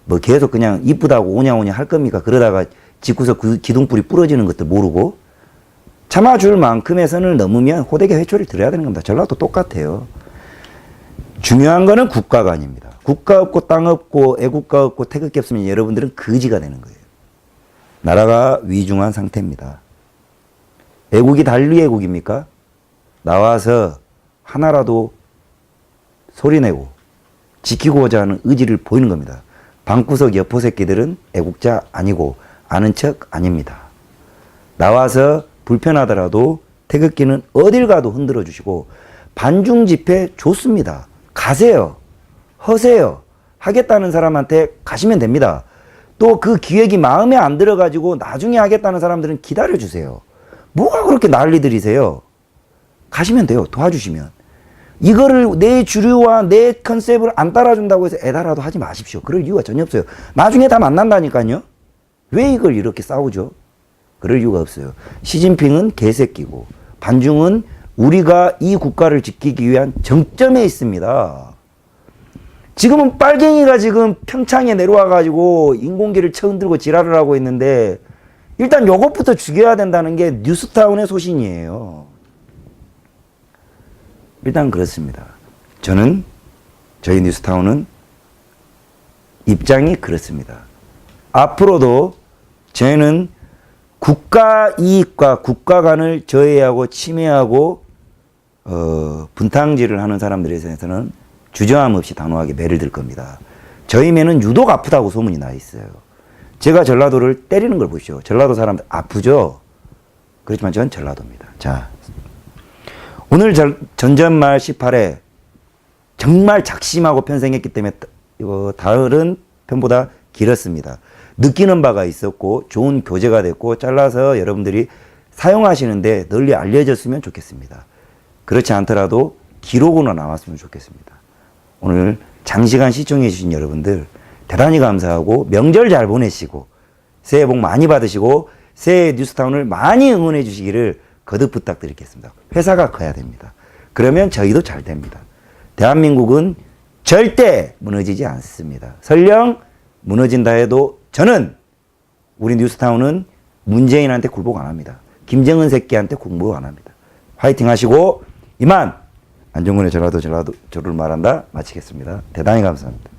Speaker 1: 뭐 계속 그냥 이쁘다고 오냐오냐 할 겁니까? 그러다가 집구석 기둥뿌리 부러지는 것도 모르고 참아줄 만큼의 선을 넘으면 호되게 회초리를 들어야 되는 겁니다. 전라도 똑같아요. 중요한 거는 국가가 아닙니다. 국가 없고 땅 없고 애국가 없고 태극기 없으면 여러분들은 거지가 되는 거예요. 나라가 위중한 상태입니다. 애국이 달리 애국입니까? 나와서 하나라도 소리내고 지키고자 하는 의지를 보이는 겁니다. 방구석 여포 새끼들은 애국자 아니고 아는 척 아닙니다. 나와서 불편하더라도 태극기는 어딜 가도 흔들어 주시고 반중 집회 좋습니다. 가세요. 허세요. 하겠다는 사람한테 가시면 됩니다. 또 그 기획이 마음에 안 들어가지고 나중에 하겠다는 사람들은 기다려 주세요. 뭐가 그렇게 난리들이세요? 가시면 돼요. 도와주시면. 이거를 내 주류와 내 컨셉을 안 따라준다고 해서 애달아도 하지 마십시오. 그럴 이유가 전혀 없어요. 나중에 다 만난다니까요. 왜 이걸 이렇게 싸우죠? 그럴 이유가 없어요. 시진핑은 개새끼고 반중은 우리가 이 국가를 지키기 위한 정점에 있습니다. 지금은 빨갱이가 지금 평창에 내려와가지고 인공기를 쳐흔들고 지랄을 하고 있는데 일단 요것부터 죽여야 된다는 게 뉴스타운의 소신이에요. 일단 그렇습니다. 저희 뉴스타운은 입장이 그렇습니다. 앞으로도 저희는 국가 이익과 국가 간을 저해하고 침해하고 분탕질을 하는 사람들에 대해서는 주저함 없이 단호하게 매를 들 겁니다. 저희 매는 유독 아프다고 소문이 나 있어요. 제가 전라도를 때리는 걸 보시죠. 전라도 사람들 아프죠? 그렇지만 전 전라도입니다. 자, 오늘 전전말 18회 정말 작심하고 편성했기 때문에 다른 편보다 길었습니다. 느끼는 바가 있었고 좋은 교재가 됐고 잘라서 여러분들이 사용하시는데 널리 알려졌으면 좋겠습니다. 그렇지 않더라도 기록으로 나왔으면 좋겠습니다. 오늘 장시간 시청해 주신 여러분들 대단히 감사하고 명절 잘 보내시고 새해 복 많이 받으시고 새해 뉴스타운을 많이 응원해 주시기를 거듭 부탁드리겠습니다. 회사가 커야 됩니다. 그러면 저희도 잘 됩니다. 대한민국은 절대 무너지지 않습니다. 설령 무너진다 해도 저는 우리 뉴스타운은 문재인한테 굴복 안 합니다. 김정은 새끼한테 굴복 안 합니다. 화이팅 하시고 이만 안종근의 전라도 저를 말한다 마치겠습니다. 대단히 감사합니다.